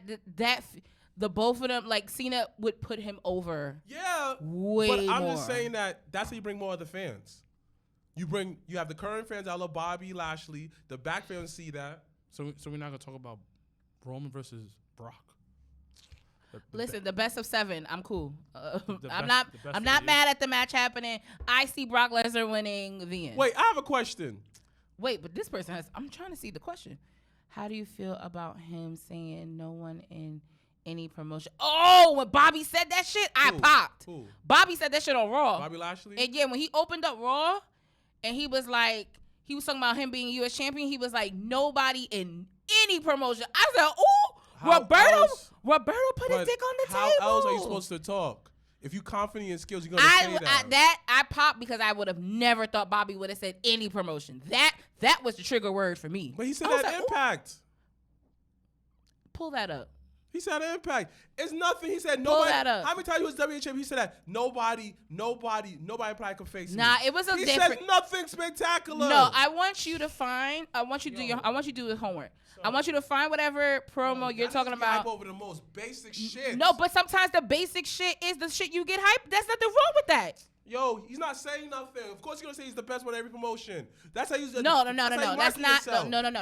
the both of them, like Cena would put him over. Yeah, way but I'm more. just saying that's how you bring more of the fans. You have the current fans that love Bobby Lashley. The back fans see that. So we're not gonna talk about Roman versus Brock. Listen, the best of 7. I'm cool. I'm best- not. the best I'm of not the mad at the match happening. I see Brock Lesnar winning the end. Wait, I have a question. Wait, but this person has. I'm trying to see the question. How do you feel about him saying no one in any promotion? Oh, when Bobby said that shit, I Who? popped. Who? Bobby said that shit on Raw. Bobby Lashley? And yeah, when he opened up Raw, and he was talking about him being U.S. champion. He was like, nobody in any promotion. I said, ooh, How else? Roberto put his But dick on the how table. else are you supposed to talk? If you confident in your skills, you're gonna say that. I popped because I would have never thought Bobby would have said any promotion. That was the trigger word for me. But he said I was that like, ooh, Impact. pull that up. He said Impact. It's nothing. He said Pull nobody. that up. How many times he was WWE champion? He said that nobody probably could face Nah, me. it was a He different. said nothing spectacular. No, I want you to find. I want you to do the homework. I want you to find whatever promo you're talking about. Hype over the most basic shit. No, but sometimes the basic shit is the shit you get hyped. There's nothing wrong with that. Yo, he's not saying nothing. Of course, he's gonna say he's the best one at every promotion. That's how you. No. That's That's not.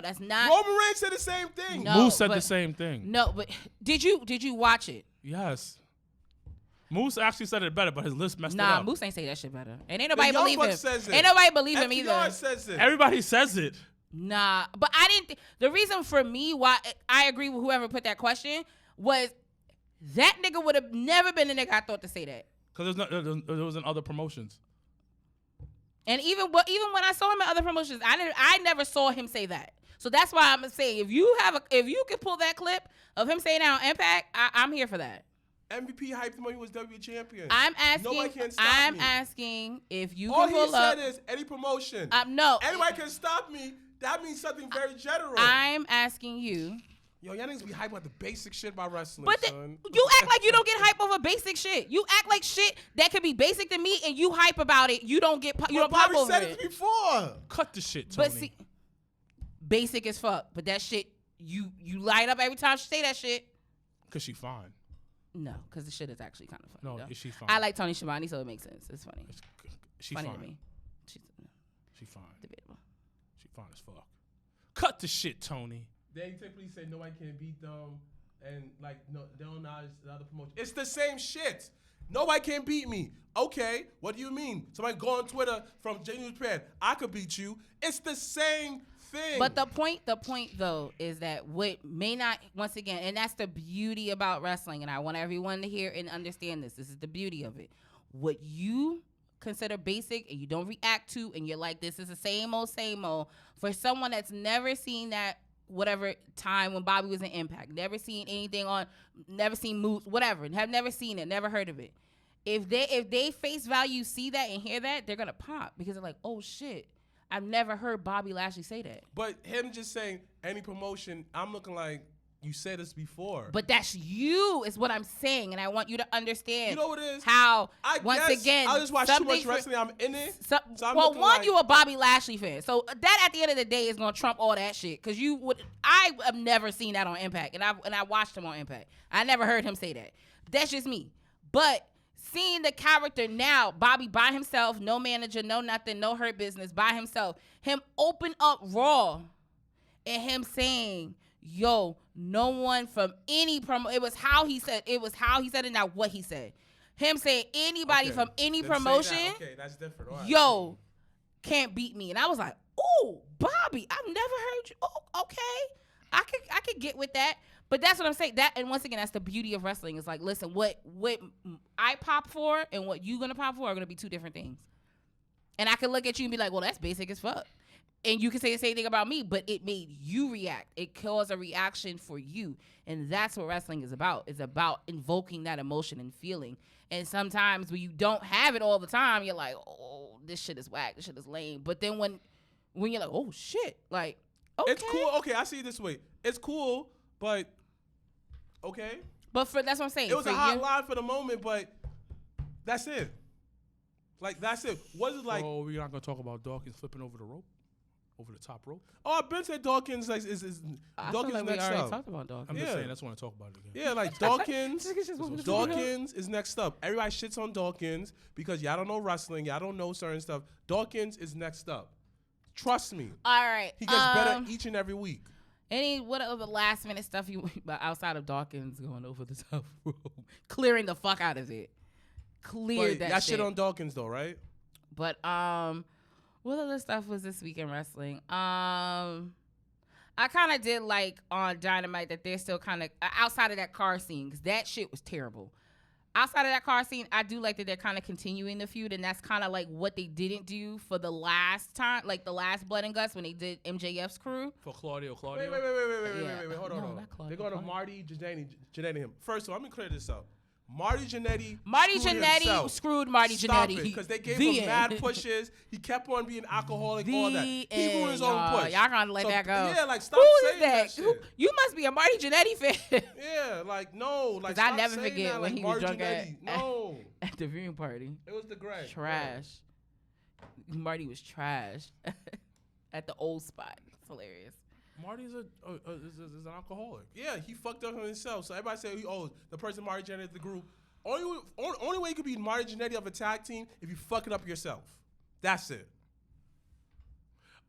That's not. Roman Reigns said the same thing. No, Moose said but- the same thing. No, but did you watch it? Yes. Moose actually said it better, but his list messed it Nah, up. Moose ain't say that shit better. And ain't nobody Young believe him. Bucks says it. Ain't nobody believe him FTR either. says it. Everybody says it. Nah, but I didn't. The reason for me why I agree with whoever put that question was that nigga would have never been the nigga I thought to say that. Because there was in other promotions. And even when I saw him in other promotions, I never saw him say that. So that's why I'm saying if you can pull that clip of him saying that on Impact, I'm here for that. MVP hyped him when he was WWE champion. I'm Nobody can asking. stop I'm me. asking if you All can he pull up. said is any promotion. No. Anybody can stop me. That means something very general. I'm asking you. Yo, y'all niggas be hyped about the basic shit about wrestling, But son. you act like you don't get hype over basic shit. You act like shit that could be basic to me, and you hype about it. You don't get. You don't pop Bobby over said it. it before. Cut the shit, Tony. But see, basic as fuck. But that shit you light up every time she say that shit. Cause she fine. No, because the shit is actually kind of funny. No, though. is she fine? I like Tony Schiavone, so it makes sense. It's funny. She funny fine. to me. She's She fine. debatable. She fine as fuck. Cut the shit, Tony. They typically say nobody can beat them, and like no, they don't acknowledge the other promotion. It's the same shit. Nobody can beat me. Okay, what do you mean? Somebody go on Twitter from J News Japan. I could beat you. It's the same thing. But the point though is that what may not, once again, and that's the beauty about wrestling, and I want everyone to hear and understand this. This is the beauty of it. What you consider basic and you don't react to, and you're like, this is the same old, for someone that's never seen that whatever time when Bobby was in Impact, never seen anything on, never seen moves, whatever, have never seen it, never heard of it. If they face value see that and hear that, they're gonna pop because they're like, oh shit, I've never heard Bobby Lashley say that. But him just saying any promotion, I'm looking like you said this before. But that's you, is what I'm saying, and I want you to understand. You know what it is? How I just watch too much wrestling. I'm in it. So I'm well, looking one, like, you a Bobby Lashley fan, so that at the end of the day is gonna trump all that shit. Cause I have never seen that on Impact, and I watched him on Impact. I never heard him say that. That's just me. But seeing the character now, Bobby by himself, no manager, no nothing, no hurt business, by himself, him open up Raw, and him saying, yo, no one from any promo. It was how he said it, not what he said. Him saying anybody from any promotion, okay, that's different. Right. Yo, can't beat me. And I was like, oh, Bobby, I've never heard you. Oh, okay, I could get with that. But that's what I'm saying. That, and once again, that's the beauty of wrestling. It's like, listen, what I pop for and what you gonna pop for are gonna be two different things. And I can look at you and be like, well, that's basic as fuck. And you can say the same thing about me, but it made you react. It caused a reaction for you. And that's what wrestling is about. It's about invoking that emotion and feeling. And sometimes when you don't have it all the time, you're like, oh, this shit is whack. This shit is lame. But then when you're like, oh, shit. Like, okay. It's cool. Okay, I see it this way. It's cool, but okay. But that's what I'm saying. It was a hot line for the moment, but that's it. Like, that's it. Was it like... Oh, we're not going to talk about Dawkins flipping over the rope? Over the top rope? Oh, I've been said Dawkins is I Dawkins feel like next we already up. talked about Dawkins. I'm just saying, that's when I talk about it again. Yeah, like Dawkins is next up. Everybody shits on Dawkins because y'all don't know wrestling, y'all don't know certain stuff. Dawkins is next up. Trust me. All right. He gets better each and every week. What other last minute stuff you outside of Dawkins going over the top rope, clearing the fuck out of it, cleared that y'all shit. shit on Dawkins though, right? But what other stuff was this week in wrestling? I kind of did like on Dynamite that they're still kind of outside of that car scene, because that shit was terrible. Outside of that car scene, I do like that they're kind of continuing the feud, and that's kind of like what they didn't do for the last time, like the last Blood and Guts when they did MJF's crew. For Claudio. Wait, hold on. Not Claudio, They're going to Claudio. Marty Jannetty him. First of all, let me clear this up. Marty Jannetty screwed Marty Stop Jannetty. because they gave him mad pushes. He kept on being alcoholic, all that. He ruined his own push. Y'all gonna let that go. Yeah, like stop saying that shit. You must be a Marty Jannetty fan. Yeah, like no, like I stop never saying forget that, when like he was Marty drunk Jannetty. No, at the viewing party. it was the Greg. Trash. Marty was trash at the old spot. It's hilarious. Marty's is an alcoholic. Yeah, he fucked up on himself. So everybody say, the person Marty Jannetty the group. Only way you could be Marty Jannetty of a tag team if you fuck it up yourself. That's it.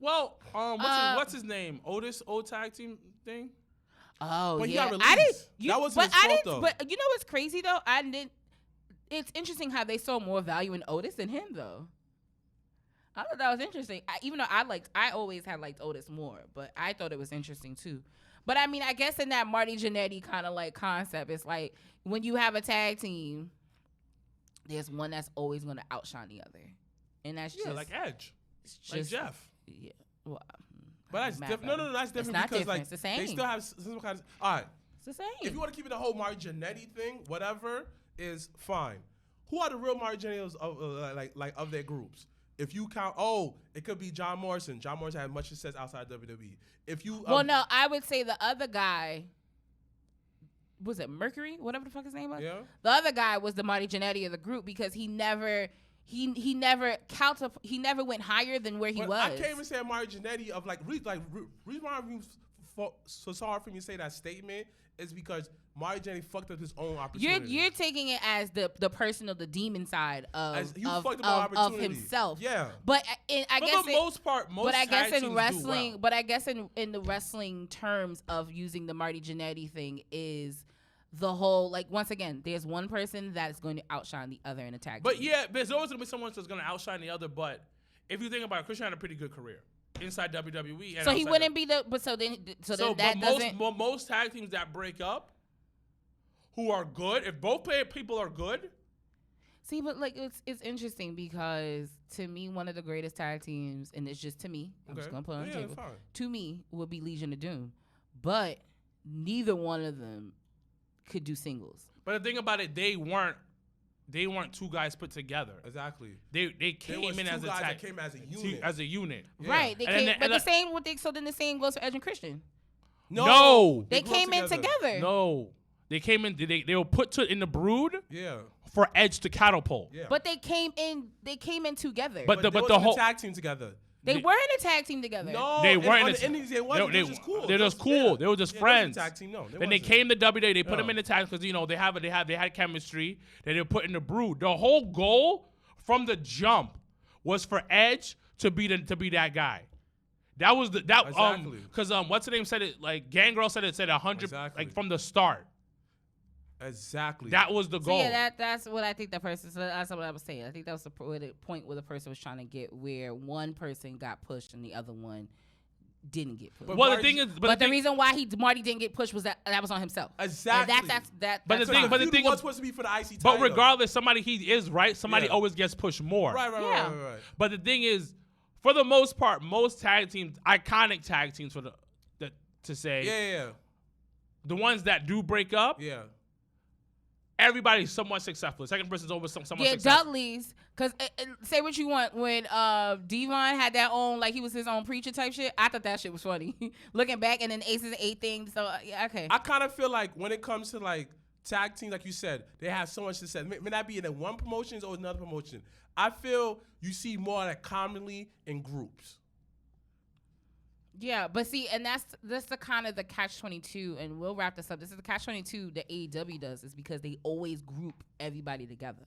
Well, what's his name? Otis, old tag team thing? But Oh, yeah. he got released. That wasn't his fault, though. But you know what's crazy, though? It's interesting how they saw more value in Otis than him, though. I thought that was interesting. Even though I always had liked Otis more, but I thought it was interesting, too. But, I mean, I guess in that Marty Jannetty kind of, like, concept, it's like when you have a tag team, there's one that's always going to outshine the other. And that's just... like Edge. It's just, like Jeff. Yeah. Well, But that's different. No, that's different not because, different. like, It's the same. they still have some kind of... All right. It's the same. If you want to keep it the whole Marty Jannetty thing, whatever, is fine. Who are the real Marty Jannetty of their groups? If you count, it could be John Morrison. John Morrison had much success outside WWE. If you, no, I would say the other guy, was it Mercury? Whatever the fuck his name was. Yeah. The other guy was the Marty Jannetty of the group because he never went higher than where he was. I can't even say Marty Jannetty of reason why so it's hard for me to say that statement is because Marty Jannetty fucked up his own opportunity. You're taking it as the personal, the demon side of himself. Yeah. But I guess for the most part, most but I guess tag in teams wrestling, do well. but I guess in the wrestling terms of using the Marty Jannetty thing is the whole, like, once again, there's one person that is going to outshine the other in a tag team. But yeah, there's always gonna be someone that's gonna outshine the other. But if you think about it, Christian had a pretty good career inside WWE. And so he outside wouldn't be the. But so then that doesn't. Most tag teams that break up, who are good, if both people are good. See, but like it's interesting because to me, one of the greatest tag teams, and it's just to me, I'm just gonna put it on the table. Fine. To me, would be Legion of Doom, but neither one of them could do singles. But the thing about it, they weren't two guys put together. Exactly. They came in as a tag. Came as a unit. As a unit. Yeah. Right. They And came, then- but and the the- same. So then the same goes for Edge and Christian. No. They grew came in together. No. They came in. They were put in the Brood Yeah. for Edge to catapult. Yeah. But they came in together. But they the wasn't whole a tag team together. they were in a tag team together. No, They and weren't. on the Indies. They wasn't. They were just cool. They're just cool. They were just friends. Tag team. No. Then they came to WWE. They put them in the tag because they had chemistry. Then they were put in the Brood. The whole goal from the jump was for Edge to be that guy. That was Exactly. because what's the name said it, like Gangrel said 100 Exactly. like from the start. Exactly. That was the So goal. yeah, that's what I think the person. So that's what I was saying. I think that was the point where the person was trying to get, where one person got pushed and the other one didn't get pushed. But well, the Marty- thing is, But the reason why Marty didn't get pushed was that was on himself. Exactly. And that's But the thing- but the thing was of- supposed to be for the IC title. but regardless, somebody he is right. Somebody Yeah. always gets pushed more. Right. Yeah. But the thing is, for the most part, most tag teams, iconic tag teams to say, Yeah. the ones that do break up, Yeah. everybody's somewhat successful. The second person's always somewhat Yeah, successful. Dudley's. Because say what you want, when Devon had that own, like he was his own preacher type shit, I thought that shit was funny. Looking back, and then Aces 8 things. So yeah, okay. I kind of feel like when it comes to like tag teams, like you said, they have so much to say. May that be in one promotion or another promotion. I feel you see more of that commonly in groups. Yeah, but see, and that's the kind of the catch-22, and we'll wrap this up. This is the catch-22 that AEW does, is because they always group everybody together.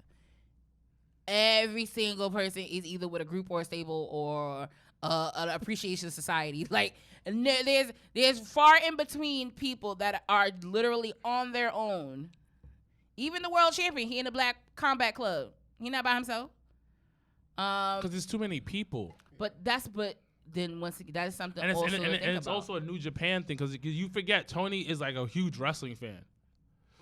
Every single person is either with a group or a stable or an appreciation society. Like, there's far in between people that are literally on their own. Even the world champion, he in the Black Combat Club. He not by himself. Because there's too many people. But then once again, that is something And it's, also and, to and, think and it's about. also a New Japan thing because you forget Tony is like a huge wrestling fan.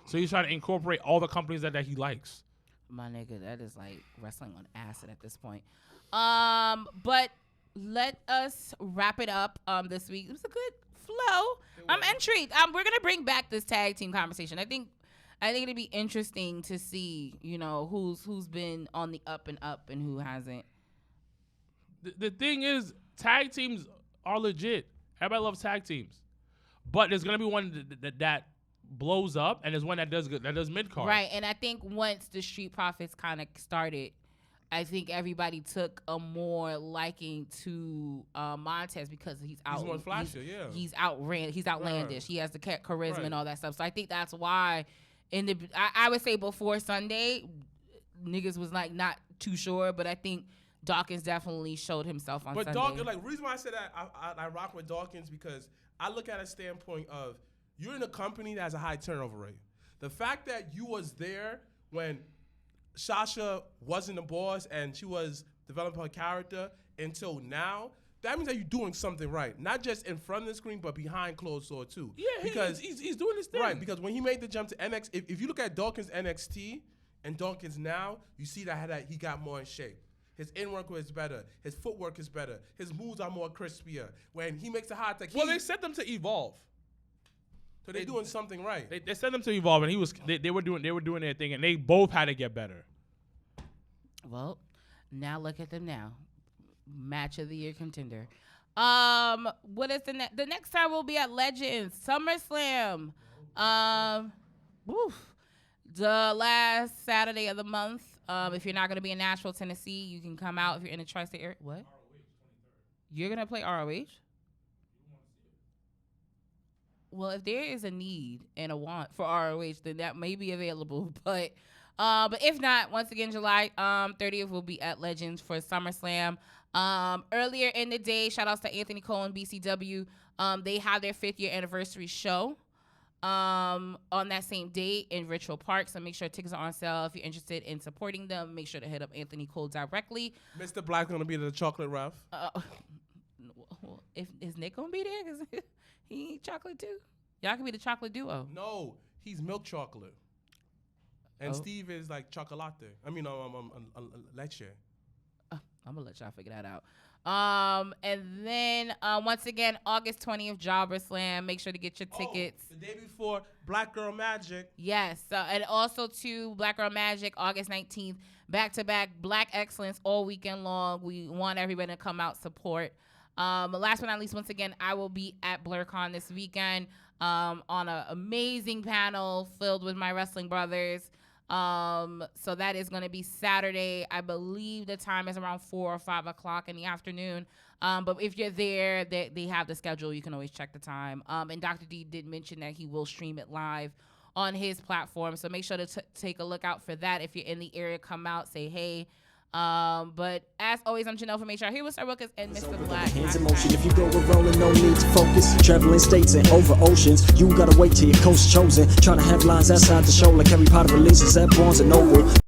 So he's trying to incorporate all the companies that he likes. My nigga, that is like wrestling on acid at this point. But let us wrap it up this week. It was a good flow. I'm intrigued. We're gonna bring back this tag team conversation. I think it'd be interesting to see, who's been on the up and up and who hasn't. The thing is, tag teams are legit. Everybody loves tag teams, but there's gonna be one that blows up, and there's one that does good, that does mid card. Right, and I think once the Street Profits kind of started, I think everybody took a more liking to Montez because he's more flashy, yeah. He's outlandish. He has the charisma Right. and all that stuff. So I think that's why I would say before Sunday, niggas was like not too sure, but I think Dawkins definitely showed himself on Sunday. But Dawkins, like, reason why I said that I rock with Dawkins because I look at a standpoint of you're in a company that has a high turnover rate. The fact that you was there when Sasha wasn't the boss and she was developing her character until now, that means that you're doing something right. Not just in front of the screen, but behind closed door too. Yeah, because he's doing his thing. Right, because when he made the jump to NXT, if you look at Dawkins NXT and Dawkins now, you see that he got more in shape. His in-work is better. His footwork is better. His moves are more crispier. When he makes a hot tag, Well, they set them to evolve. so they're doing something right. They set them to evolve, and they were doing their thing, and they both had to get better. Well, now look at them now. Match of the year contender. What is the next time we'll be at Legends SummerSlam. The last Saturday of the month. If you're not gonna be in Nashville, Tennessee, you can come out if you're in the tri-state area. What? You're gonna play ROH? Well, if there is a need and a want for ROH, then that may be available. But if not, once again, July 30th will be at Legends for SummerSlam. Earlier in the day, shout outs to Anthony Cole and BCW. They have their 5th year anniversary show on that same date in Ritual Park. So make sure tickets are on sale. If you're interested in supporting them, make sure to hit up Anthony Cole directly. Mr. Black gonna be the chocolate ref. Is Nick gonna be there? Cause he eat chocolate too. Y'all can be the chocolate duo. No, he's milk chocolate, and Steve is like chocolate. I mean, leche. I'm gonna let y'all figure that out. And then once again, August 20th, Jobber Slam. Make sure to get your tickets. The day before, Black Girl Magic. Yes, and also to Black Girl Magic, August 19th, back-to-back Black Excellence all weekend long. We want everybody to come out, support. Last but not least, once again, I will be at BlurCon this weekend on an amazing panel filled with my wrestling brothers. So that is going to be Saturday. I believe the time is around 4 or 5 o'clock in the afternoon. But if you're there, they have the schedule. You can always check the time. And Dr. D did mention that he will stream it live on his platform. So make sure to take a look out for that. If you're in the area, come out, say hey. But as always, I'm Janelle from HR here with Sir Wilkins and Mr. Black. Hands in motion. If you go with rolling, no need to focus. Traveling states and over oceans. You gotta wait till your coast chosen. Trying to have lines outside the show like Harry Potter releases at Barnes and Noble.